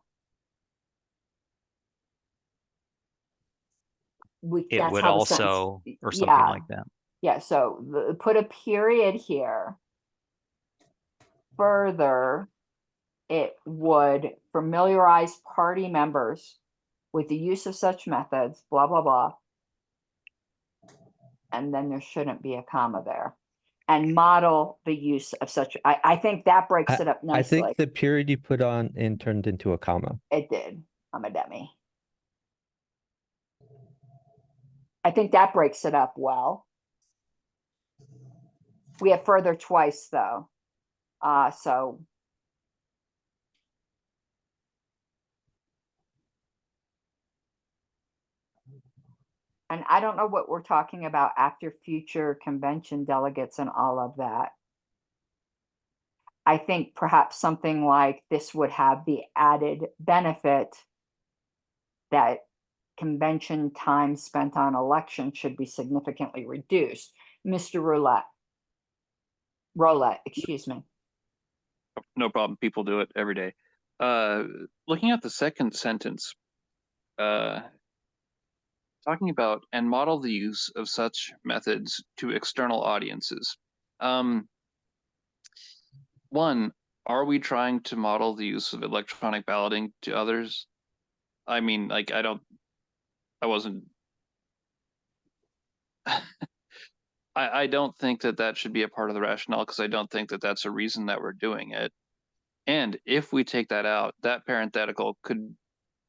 It would also, or something like that. Yeah, so put a period here. Further, it would familiarize party members with the use of such methods, blah, blah, blah. And then there shouldn't be a comma there. And model the use of such, I think that breaks it up nicely. I think the period you put on in turned into a comma. It did. I'm a dummy. I think that breaks it up well. We have further twice though. So and I don't know what we're talking about after future convention delegates and all of that. I think perhaps something like this would have the added benefit that convention time spent on election should be significantly reduced. Mr. Roulette, excuse me. No problem. People do it every day. Looking at the second sentence, talking about and model the use of such methods to external audiences. One, are we trying to model the use of electronic balloting to others? I mean, like, I wasn't. I don't think that that should be a part of the rationale, because I don't think that that's a reason that we're doing it. And if we take that out, that parenthetical could,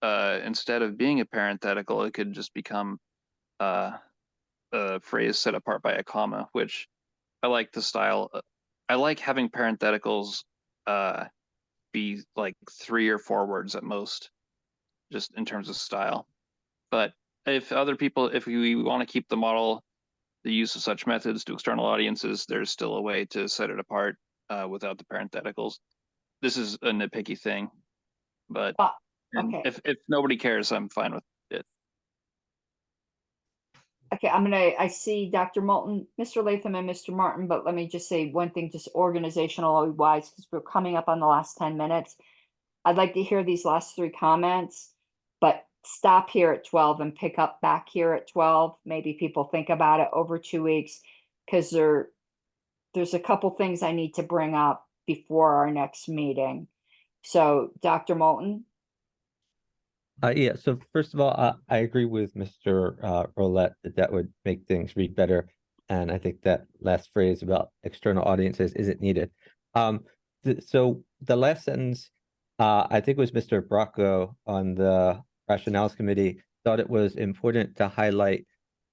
instead of being a parenthetical, it could just become a phrase set apart by a comma, which I like the style. I like having parentheticals be like 3 or 4 words at most, just in terms of style. But if we want to keep the model, the use of such methods to external audiences, there's still a way to set it apart without the parentheticals. This is a nitpicky thing, but Okay. if nobody cares, I'm fine with it. Okay, I see Dr. Moulton, Mr. Latham and Mr. Martin, but let me just say one thing, just organizational wise, because we're coming up on the last 10 minutes. I'd like to hear these last 3 comments, but stop here at 12 and pick up back here at 12. Maybe people think about it over 2 weeks, because there's a couple things I need to bring up before our next meeting. So, Dr. Moulton? Yeah, so first of all, I agree with Mr. Roulette that that would make things read better. And I think that last phrase about external audiences isn't needed. So the last sentence, I think it was Mr. Bracco on the Rationales Committee, thought it was important to highlight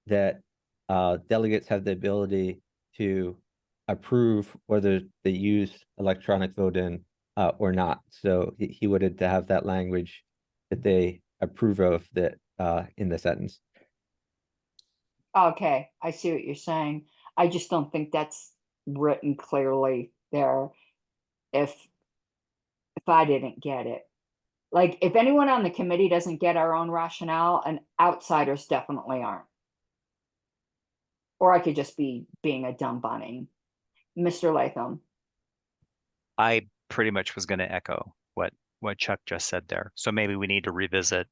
that delegates have the ability to approve whether they use electronic voting or not. So he wanted to have that language that they approve of that in the sentence. Okay, I see what you're saying. I just don't think that's written clearly there. If I didn't get it. Like, if anyone on the committee doesn't get our own rationale, and outsiders definitely aren't. Or I could just be being a dumb bunny. Mr. Latham. I pretty much was going to echo what Chuck just said there. So maybe we need to revisit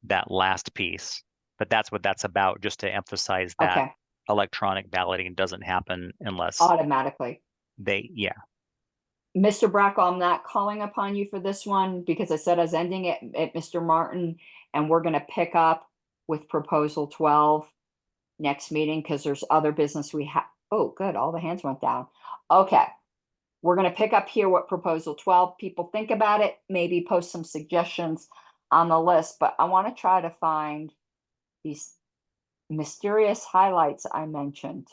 that last piece, but that's what that's about, just to emphasize that Okay, electronic balloting doesn't happen unless automatically. yeah. Mr. Bracco, I'm not calling upon you for this one because I said I was ending it at Mr. Martin, and we're gonna pick up with proposal 12 next meeting, because there's other business we have. Oh, good, all the hands went down. Okay. We're gonna pick up here what proposal 12, people think about it, maybe post some suggestions on the list, but I want to try to find these mysterious highlights I mentioned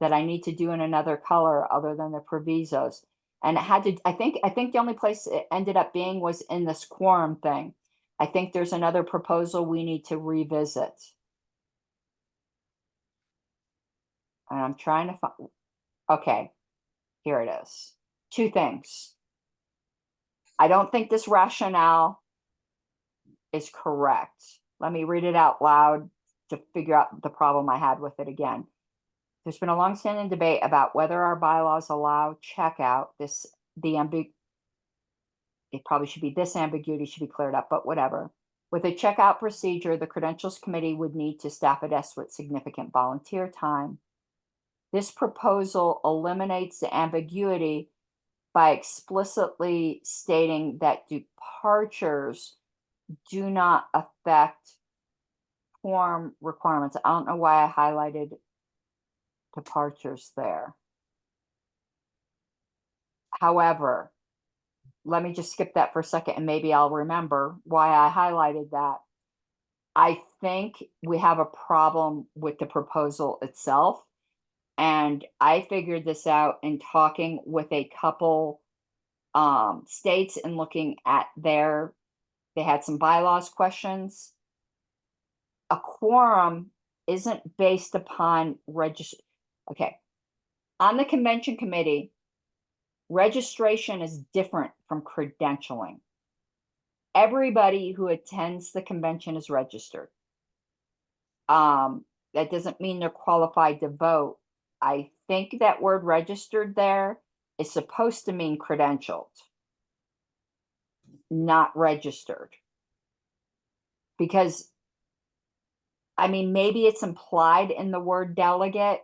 that I need to do in another color other than the provisos. And it had to, I think the only place it ended up being was in this quorum thing. I think there's another proposal we need to revisit. And I'm trying to find, okay, here it is. 2 things. I don't think this rationale is correct. Let me read it out loud to figure out the problem I had with it again. There's been a longstanding debate about whether our bylaws allow checkout. It probably should be this ambiguity should be cleared up, but whatever. With a checkout procedure, the Credentials Committee would need to staff a desk with significant volunteer time. This proposal eliminates the ambiguity by explicitly stating that departures do not affect quorum requirements. I don't know why I highlighted departures there. However, let me just skip that for a second and maybe I'll remember why I highlighted that. I think we have a problem with the proposal itself. And I figured this out in talking with a couple states and looking at they had some bylaws questions. A quorum isn't based upon okay. On the convention committee, registration is different from credentialing. Everybody who attends the convention is registered. That doesn't mean they're qualified to vote. I think that word registered there is supposed to mean credentialed, not registered. Because, I mean, maybe it's implied in the word delegate,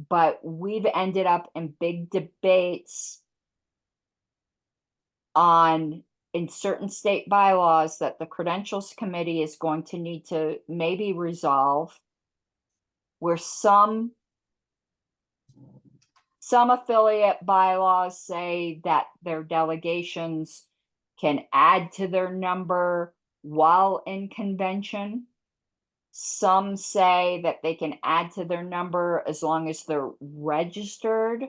but we've ended up in big debates on in certain state bylaws that the credentials committee is going to need to maybe resolve, where some affiliate bylaws say that their delegations can add to their number while in convention. Some say that they can add to their number as long as they're registered.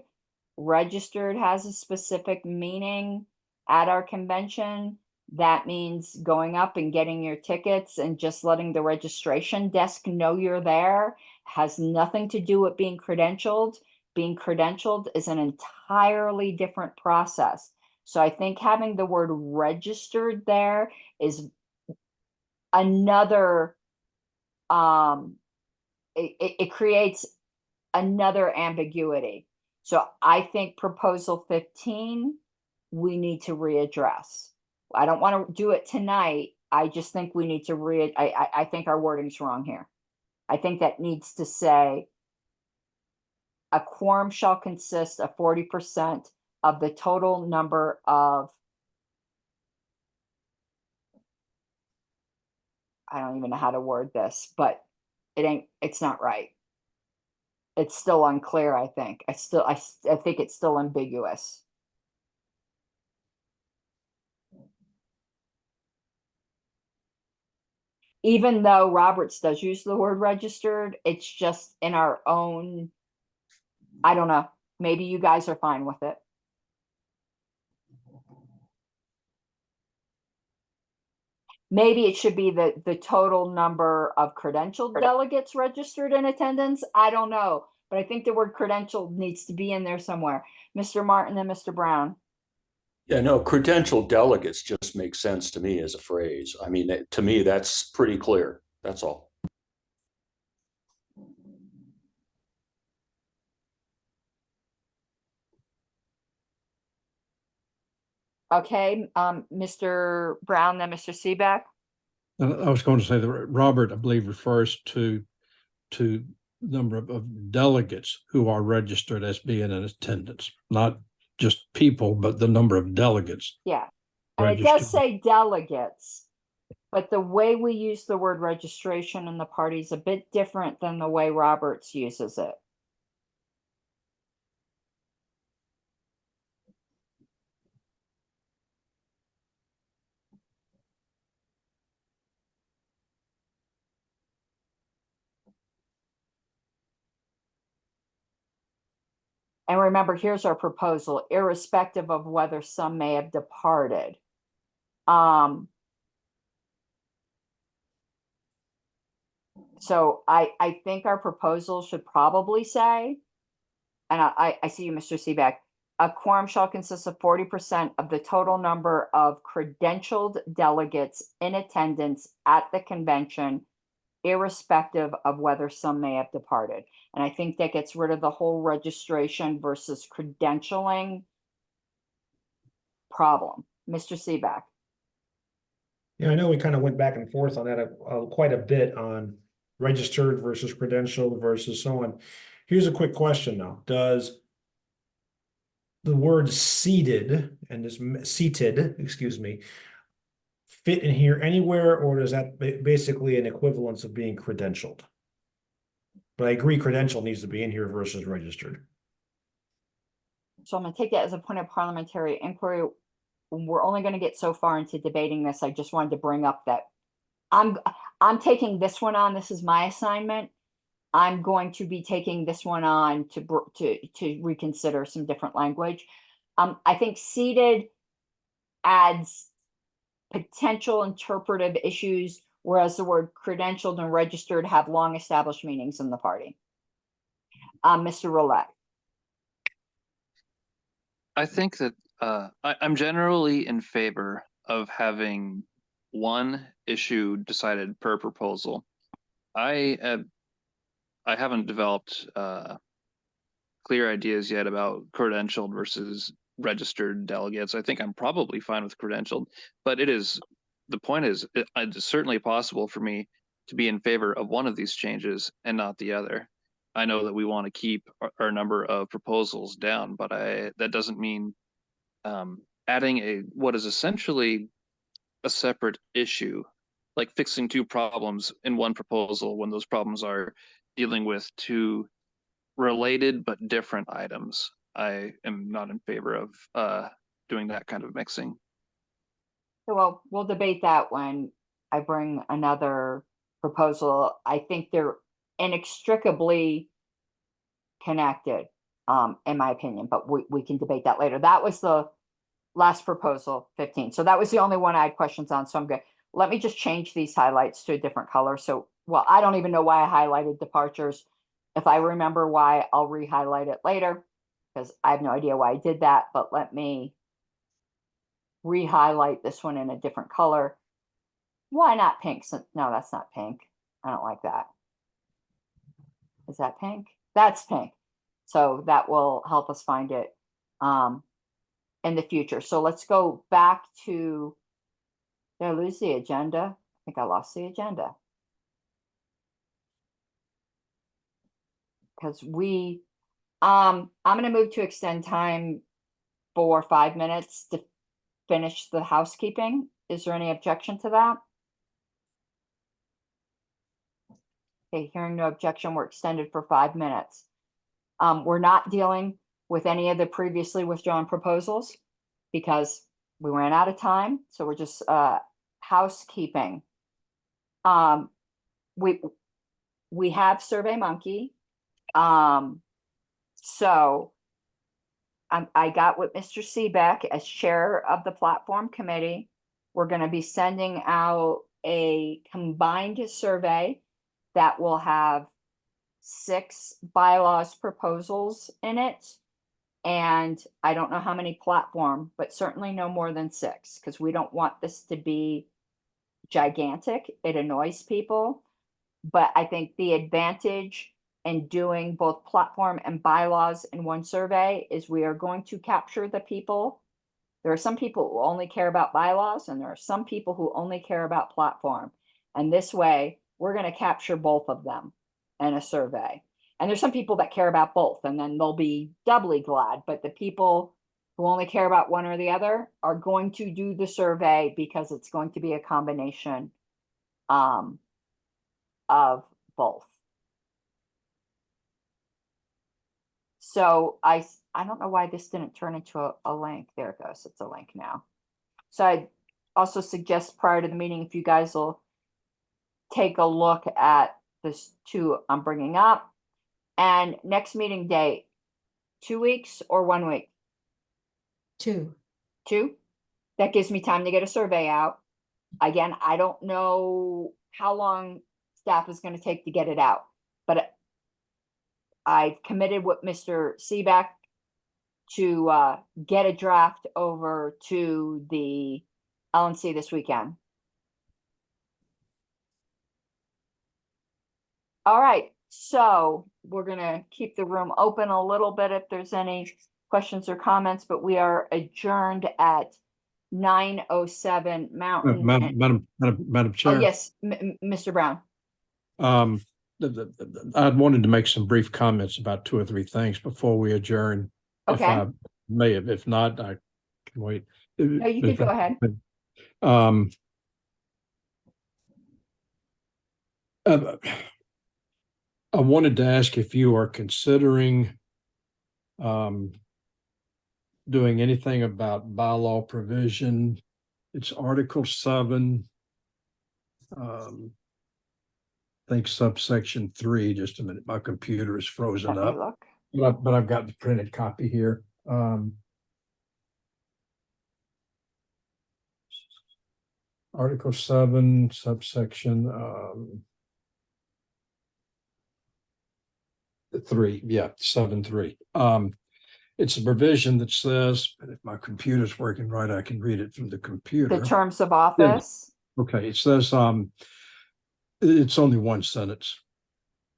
Registered has a specific meaning at our convention. That means going up and getting your tickets and just letting the registration desk know you're there. Has nothing to do with being credentialed. Being credentialed is an entirely different process. So I think having the word registered there is another, it creates another ambiguity. So I think proposal 15, we need to readdress. I don't want to do it tonight. I just think we need to I think our wording's wrong here. I think that needs to say a quorum shall consist of 40% of the total number of, I don't even know how to word this, but it's not right. It's still unclear, I think. I think it's still ambiguous. Even though Roberts does use the word registered, it's just in our own, I don't know, maybe you guys are fine with it. Maybe it should be the total number of credentialed delegates registered in attendance. I don't know, but I think the word credentialed needs to be in there somewhere. Mr. Martin and Mr. Brown. Yeah, no, credentialed delegates just makes sense to me as a phrase. I mean, to me, that's pretty clear. That's all. Okay, Mr. Brown, then Mr. Seebeck. I was going to say that Robert, I believe, refers to number of delegates who are registered as being in attendance, not just people, but the number of delegates. Yeah, and it does say delegates, but the way we use the word registration in the party is a bit different than the way Roberts uses it. And remember, here's our proposal, irrespective of whether some may have departed. So I think our proposal should probably say, and I see you, Mr. Seebeck, a quorum shall consist of 40% of the total number of credentialed delegates in attendance at the convention, irrespective of whether some may have departed. And I think that gets rid of the whole registration versus credentialing problem. Mr. Seebeck. Yeah, I know we kind of went back and forth on that quite a bit on registered versus credentialed versus so on. Here's a quick question though. Does the word seated and this seated, excuse me, fit in here anywhere, or is that basically an equivalence of being credentialed? But I agree, credential needs to be in here versus registered. So I'm going to take that as a point of parliamentary inquiry. We're only going to get so far into debating this. I just wanted to bring up that I'm taking this one on. This is my assignment. I'm going to be taking this one on to reconsider some different language. I think seated adds potential interpretive issues, whereas the word credentialed and registered have long established meanings in the party. Mr. Roulette. I think that I'm generally in favor of having one issue decided per proposal. I haven't developed clear ideas yet about credentialed versus registered delegates. I think I'm probably fine with credentialed, but the point is, it's certainly possible for me to be in favor of one of these changes and not the other. I know that we want to keep our number of proposals down, but that doesn't mean adding what is essentially a separate issue, like fixing two problems in one proposal when those problems are dealing with two related but different items. I am not in favor of doing that kind of mixing. Well, we'll debate that when I bring another proposal. I think they're inextricably connected, in my opinion, but we can debate that later. That was the last proposal, 15. So that was the only one I had questions on, so I'm good. Let me just change these highlights to a different color. So, well, I don't even know why I highlighted departures. If I remember why, I'll re-highlight it later, because I have no idea why I did that, but let me re-highlight this one in a different color. Why not pink? No, that's not pink. I don't like that. Is that pink? That's pink. So that will help us find it in the future. So let's go back to, did I lose the agenda? I think I lost the agenda. Because I'm going to move to extend time for 5 minutes to finish the housekeeping. Is there any objection to that? Okay, hearing no objection, we're extended for 5 minutes. We're not dealing with any of the previously withdrawn proposals because we ran out of time. So we're just housekeeping. We have SurveyMonkey. So I got with Mr. Seebeck as chair of the platform committee. We're going to be sending out a combined survey that will have 6 bylaws proposals in it. And I don't know how many platform, but certainly no more than 6, because we don't want this to be gigantic. It annoys people. But I think the advantage in doing both platform and bylaws in one survey is we are going to capture the people. There are some people who only care about bylaws, and there are some people who only care about platform. And this way, we're going to capture both of them in a survey. And there's some people that care about both, and then they'll be doubly glad. But the people who only care about one or the other are going to do the survey because it's going to be a combination of both. So I don't know why this didn't turn into a link. There it goes. It's a link now. So I also suggest prior to the meeting, if you guys will take a look at this 2 I'm bringing up. And next meeting date, 2 weeks or 1 week? 2. 2? That gives me time to get a survey out. Again, I don't know how long staff is going to take to get it out, but I've committed with Mr. Seebeck to get a draft over to the LNC this weekend. All right, so we're going to keep the room open a little bit if there's any questions or comments, but we are adjourned at 9:07 Mountain. Madam Chair. Oh, yes, Mr. Brown. I wanted to make some brief comments about 2 or 3 things before we adjourn. Okay. If I may, if not, I can wait. No, you can go ahead. I wanted to ask if you are considering doing anything about bylaw provision. It's Article 7. I think subsection 3. Just a minute, my computer is frozen Let me up. look. But I've got the printed copy here. Article 7, subsection 3. Yeah, 7.3. It's a provision that says, and if my computer's working right, I can read it from the computer. The terms of office. Okay, it says it's only 1 sentence.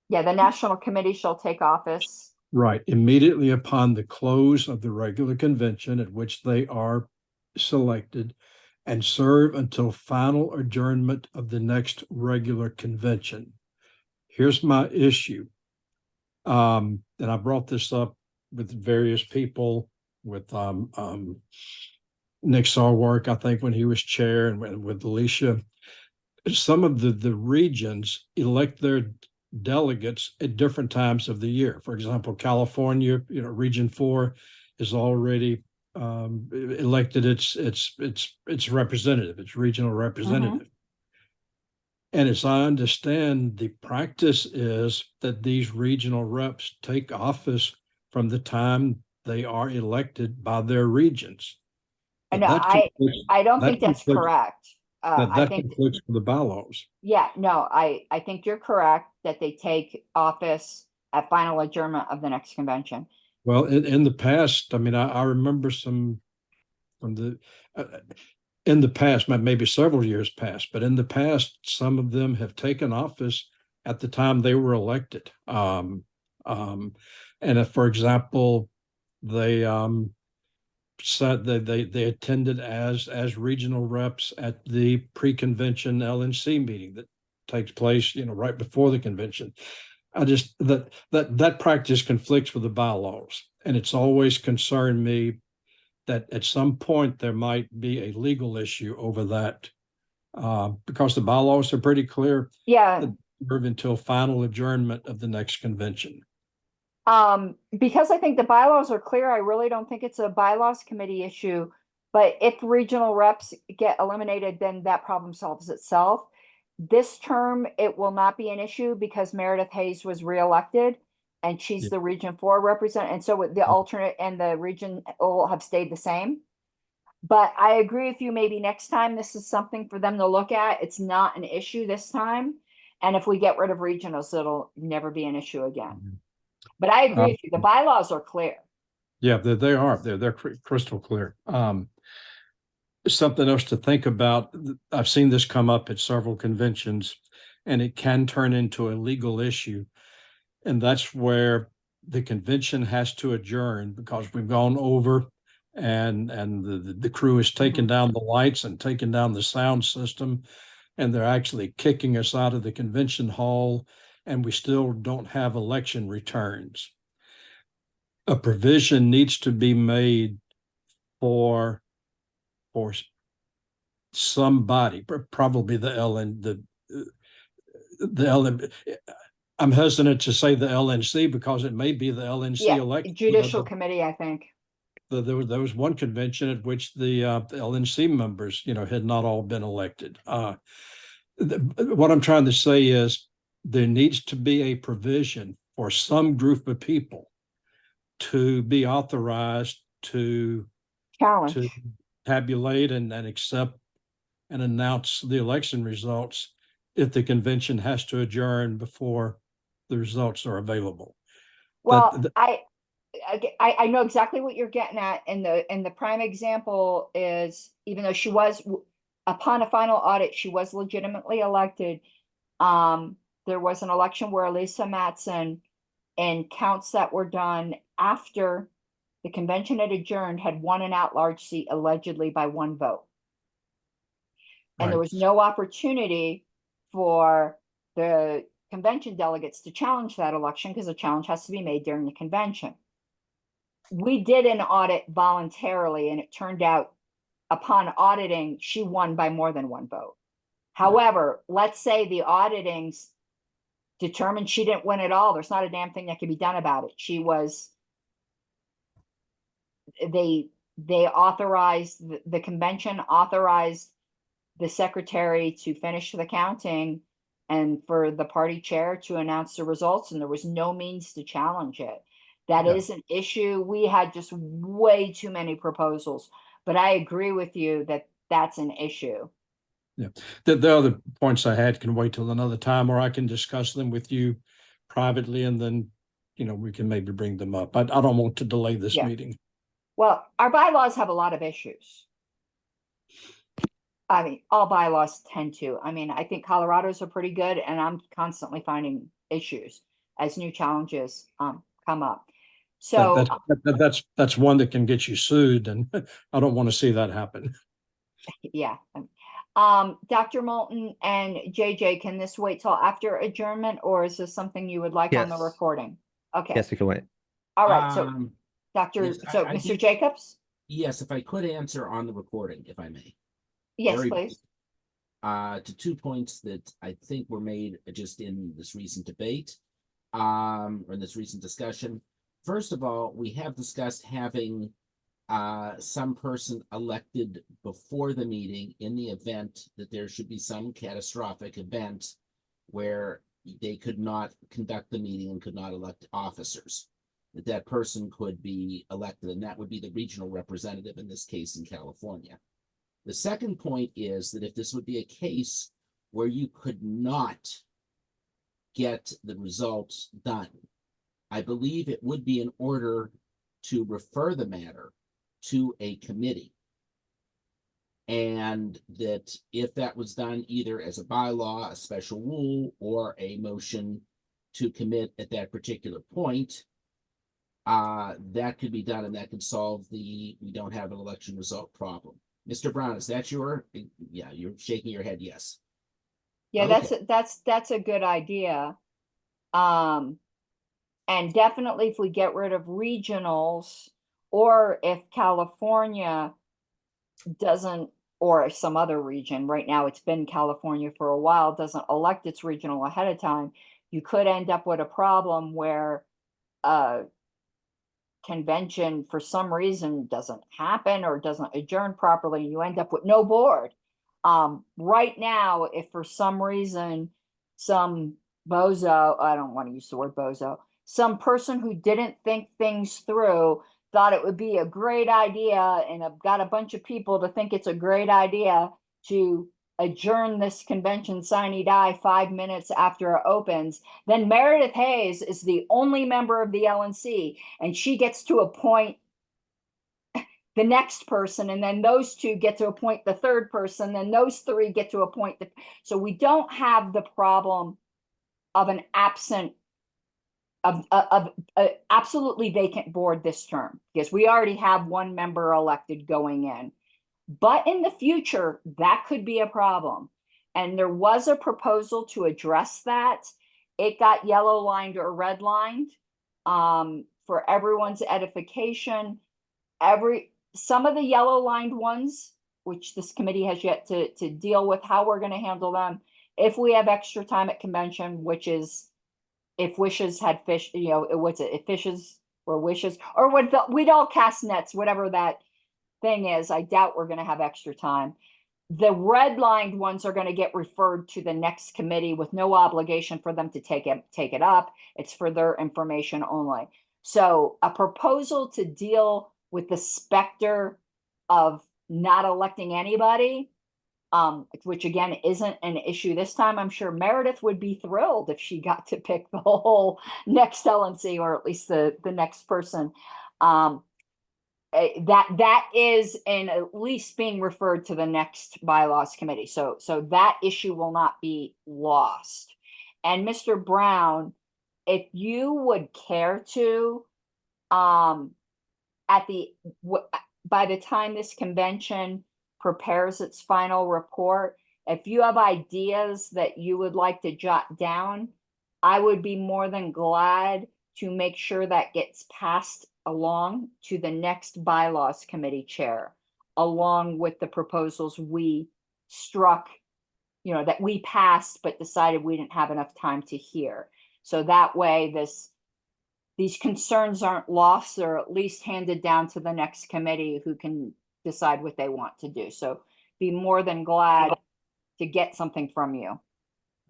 Yeah, the National Committee shall take office. Right, immediately upon the close of the regular convention at which they are selected, and serve until final adjournment of the next regular convention. Here's my issue. And I brought this up with various people, with Nick Sarwark, I think, when he was chair, and with Alicia, some of the regions elect their delegates at different times of the year. For example, California, Region 4 is already elected its representative, its regional representative. And as I understand, the practice is that these regional reps take office from the time they are elected by their regions. And But I don't that think that's conflicts- correct. I that think, conflicts with the bylaws. yeah, no, I think you're correct that they take office at final adjournment of the next convention. Well, in the past, I mean, I remember some from the in the past, maybe several years past, but in the past, some of them have taken office at the time they were elected. And if, for example, they said that they attended as regional reps at the pre-convention LNC meeting that takes place, right before the convention. I just that practice conflicts with the bylaws, and it's always concerned me that at some point there might be a legal issue over that, because the bylaws are pretty clear. Yeah. Until final adjournment of the next convention. Because I think the bylaws are clear, I really don't think it's a bylaws committee issue. But if regional reps get eliminated, then that problem solves itself. This term, it will not be an issue because Meredith Hayes was reelected and she's the Region 4 representative. And so the alternate and the region will have stayed the same. But I agree with you, maybe next time this is something for them to look at. It's not an issue this time. And if we get rid of regionals, it'll never be an issue again. But I agree with you. The bylaws are clear. Yeah, they are. They're crystal clear. Something else to think about. I've seen this come up at several conventions, and it can turn into a legal issue. And that's where the convention has to adjourn because we've gone over, and the crew has taken down the lights and taken down the sound system, and they're actually kicking us out of the convention hall, and we still don't have election returns. A provision needs to be made for somebody, probably the LN. I'm hesitant to say the LNC because it may be the LNC election. Judicial committee, I think. There was one convention at which the LNC members, had not all been elected. What I'm trying to say is there needs to be a provision for some group of people to be authorized to tabulate and accept and announce the election results if the convention has to adjourn before the results are available. Well, I know exactly what you're getting at, and the prime example is, even though she was, upon a final audit, she was legitimately elected. There was an election where Elisa Matson, and counts that were done after the convention had adjourned, had won an at-large seat allegedly by one vote. And there was no opportunity for the convention delegates to challenge that election because the challenge has to be made during the convention. We did an audit voluntarily, and it turned out upon auditing, she won by more than one vote. However, let's say the auditings determined she didn't win at all. There's not a damn thing that can be done about it. They authorized, the convention authorized the secretary to finish the counting and for the party chair to announce the results, and there was no means to challenge it. That is an issue. We had just way too many proposals, but I agree with you that that's an issue. Yeah, the other points I had can wait till another time, or I can discuss them with you privately, and then, we can maybe bring them up. I don't want to delay this meeting. Well, our bylaws have a lot of issues. I mean, all bylaws tend to. I mean, I think Colorado's are pretty good, and I'm constantly finding issues as new challenges come up. So that's one that can get you sued, and I don't want to see that happen. Yeah. Dr. Moulton and JJ, can this wait till after adjournment, or is this something you would like on the recording? Okay. Yes, it can wait. All right. So Mr. Jacobs? Yes, if I could answer on the recording, if I may. Yes, Very please. to 2 points that I think were made just in this recent debate, or in this recent discussion. First of all, we have discussed having some person elected before the meeting in the event that there should be some catastrophic event where they could not conduct the meeting and could not elect officers. That person could be elected, and that would be the regional representative in this case in California. The second point is that if this would be a case where you could not get the results done, I believe it would be in order to refer the matter to a committee. And that if that was done either as a bylaw, a special rule, or a motion to commit at that particular point, that could be done, and that could solve the we don't have an election result problem. Mr. Brown, is that yeah, you're shaking your head, yes. Yeah, Okay. that's a good idea. And definitely if we get rid of regionals, or if California doesn't, or some other region, right now it's been California for a while, doesn't elect its regional ahead of time, you could end up with a problem where convention for some reason doesn't happen or doesn't adjourn properly, and you end up with no board. Right now, if for some reason some bozo, I don't want to use the word bozo, some person who didn't think things through thought it would be a great idea, and I've got a bunch of people to think it's a great idea to adjourn this convention sine die 5 minutes after it opens, then Meredith Hayes is the only member of the LNC, and she gets to appoint the next person, and then those two get to appoint the third person, then those three get to appoint the, so we don't have the problem of an absent of absolutely vacant board this term, because we already have one member elected going in. But in the future, that could be a problem. And there was a proposal to address that. It got yellow lined or red lined. For everyone's edification, some of the yellow lined ones, which this committee has yet to deal with how we're going to handle them, if we have extra time at convention, which is if wishes had fish, what's it, if fishes were wishes, or we'd all cast nets, whatever that thing is. I doubt we're going to have extra time. The red lined ones are going to get referred to the next committee with no obligation for them to take it up. It's for their information only. So a proposal to deal with the specter of not electing anybody, which again isn't an issue this time. I'm sure Meredith would be thrilled if she got to pick the whole next LNC, or at least the next person. That is in at least being referred to the next bylaws committee. So that issue will not be lost. And Mr. Brown, if you would care to, by the time this convention prepares its final report, if you have ideas that you would like to jot down, I would be more than glad to make sure that gets passed along to the next bylaws committee chair, along with the proposals we struck, that we passed but decided we didn't have enough time to hear. So that way these concerns aren't lost, or at least handed down to the next committee who can decide what they want to do. So be more than glad to get something from you.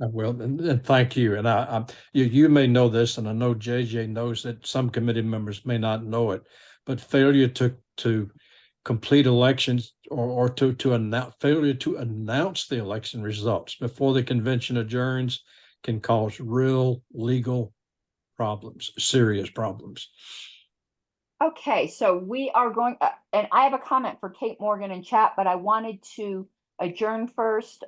I will, and thank you. And you may know this, and I know JJ knows that some committee members may not know it, but failure to complete elections or failure to announce the election results before the convention adjourns can cause real legal problems, serious problems. Okay, so we are going, and I have a comment for Kate Morgan in chat, but I wanted to adjourn first.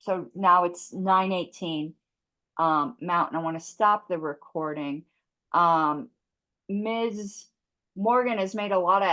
So now it's 9:18 Mountain. I want to stop the recording. Ms. Morgan has made a lot of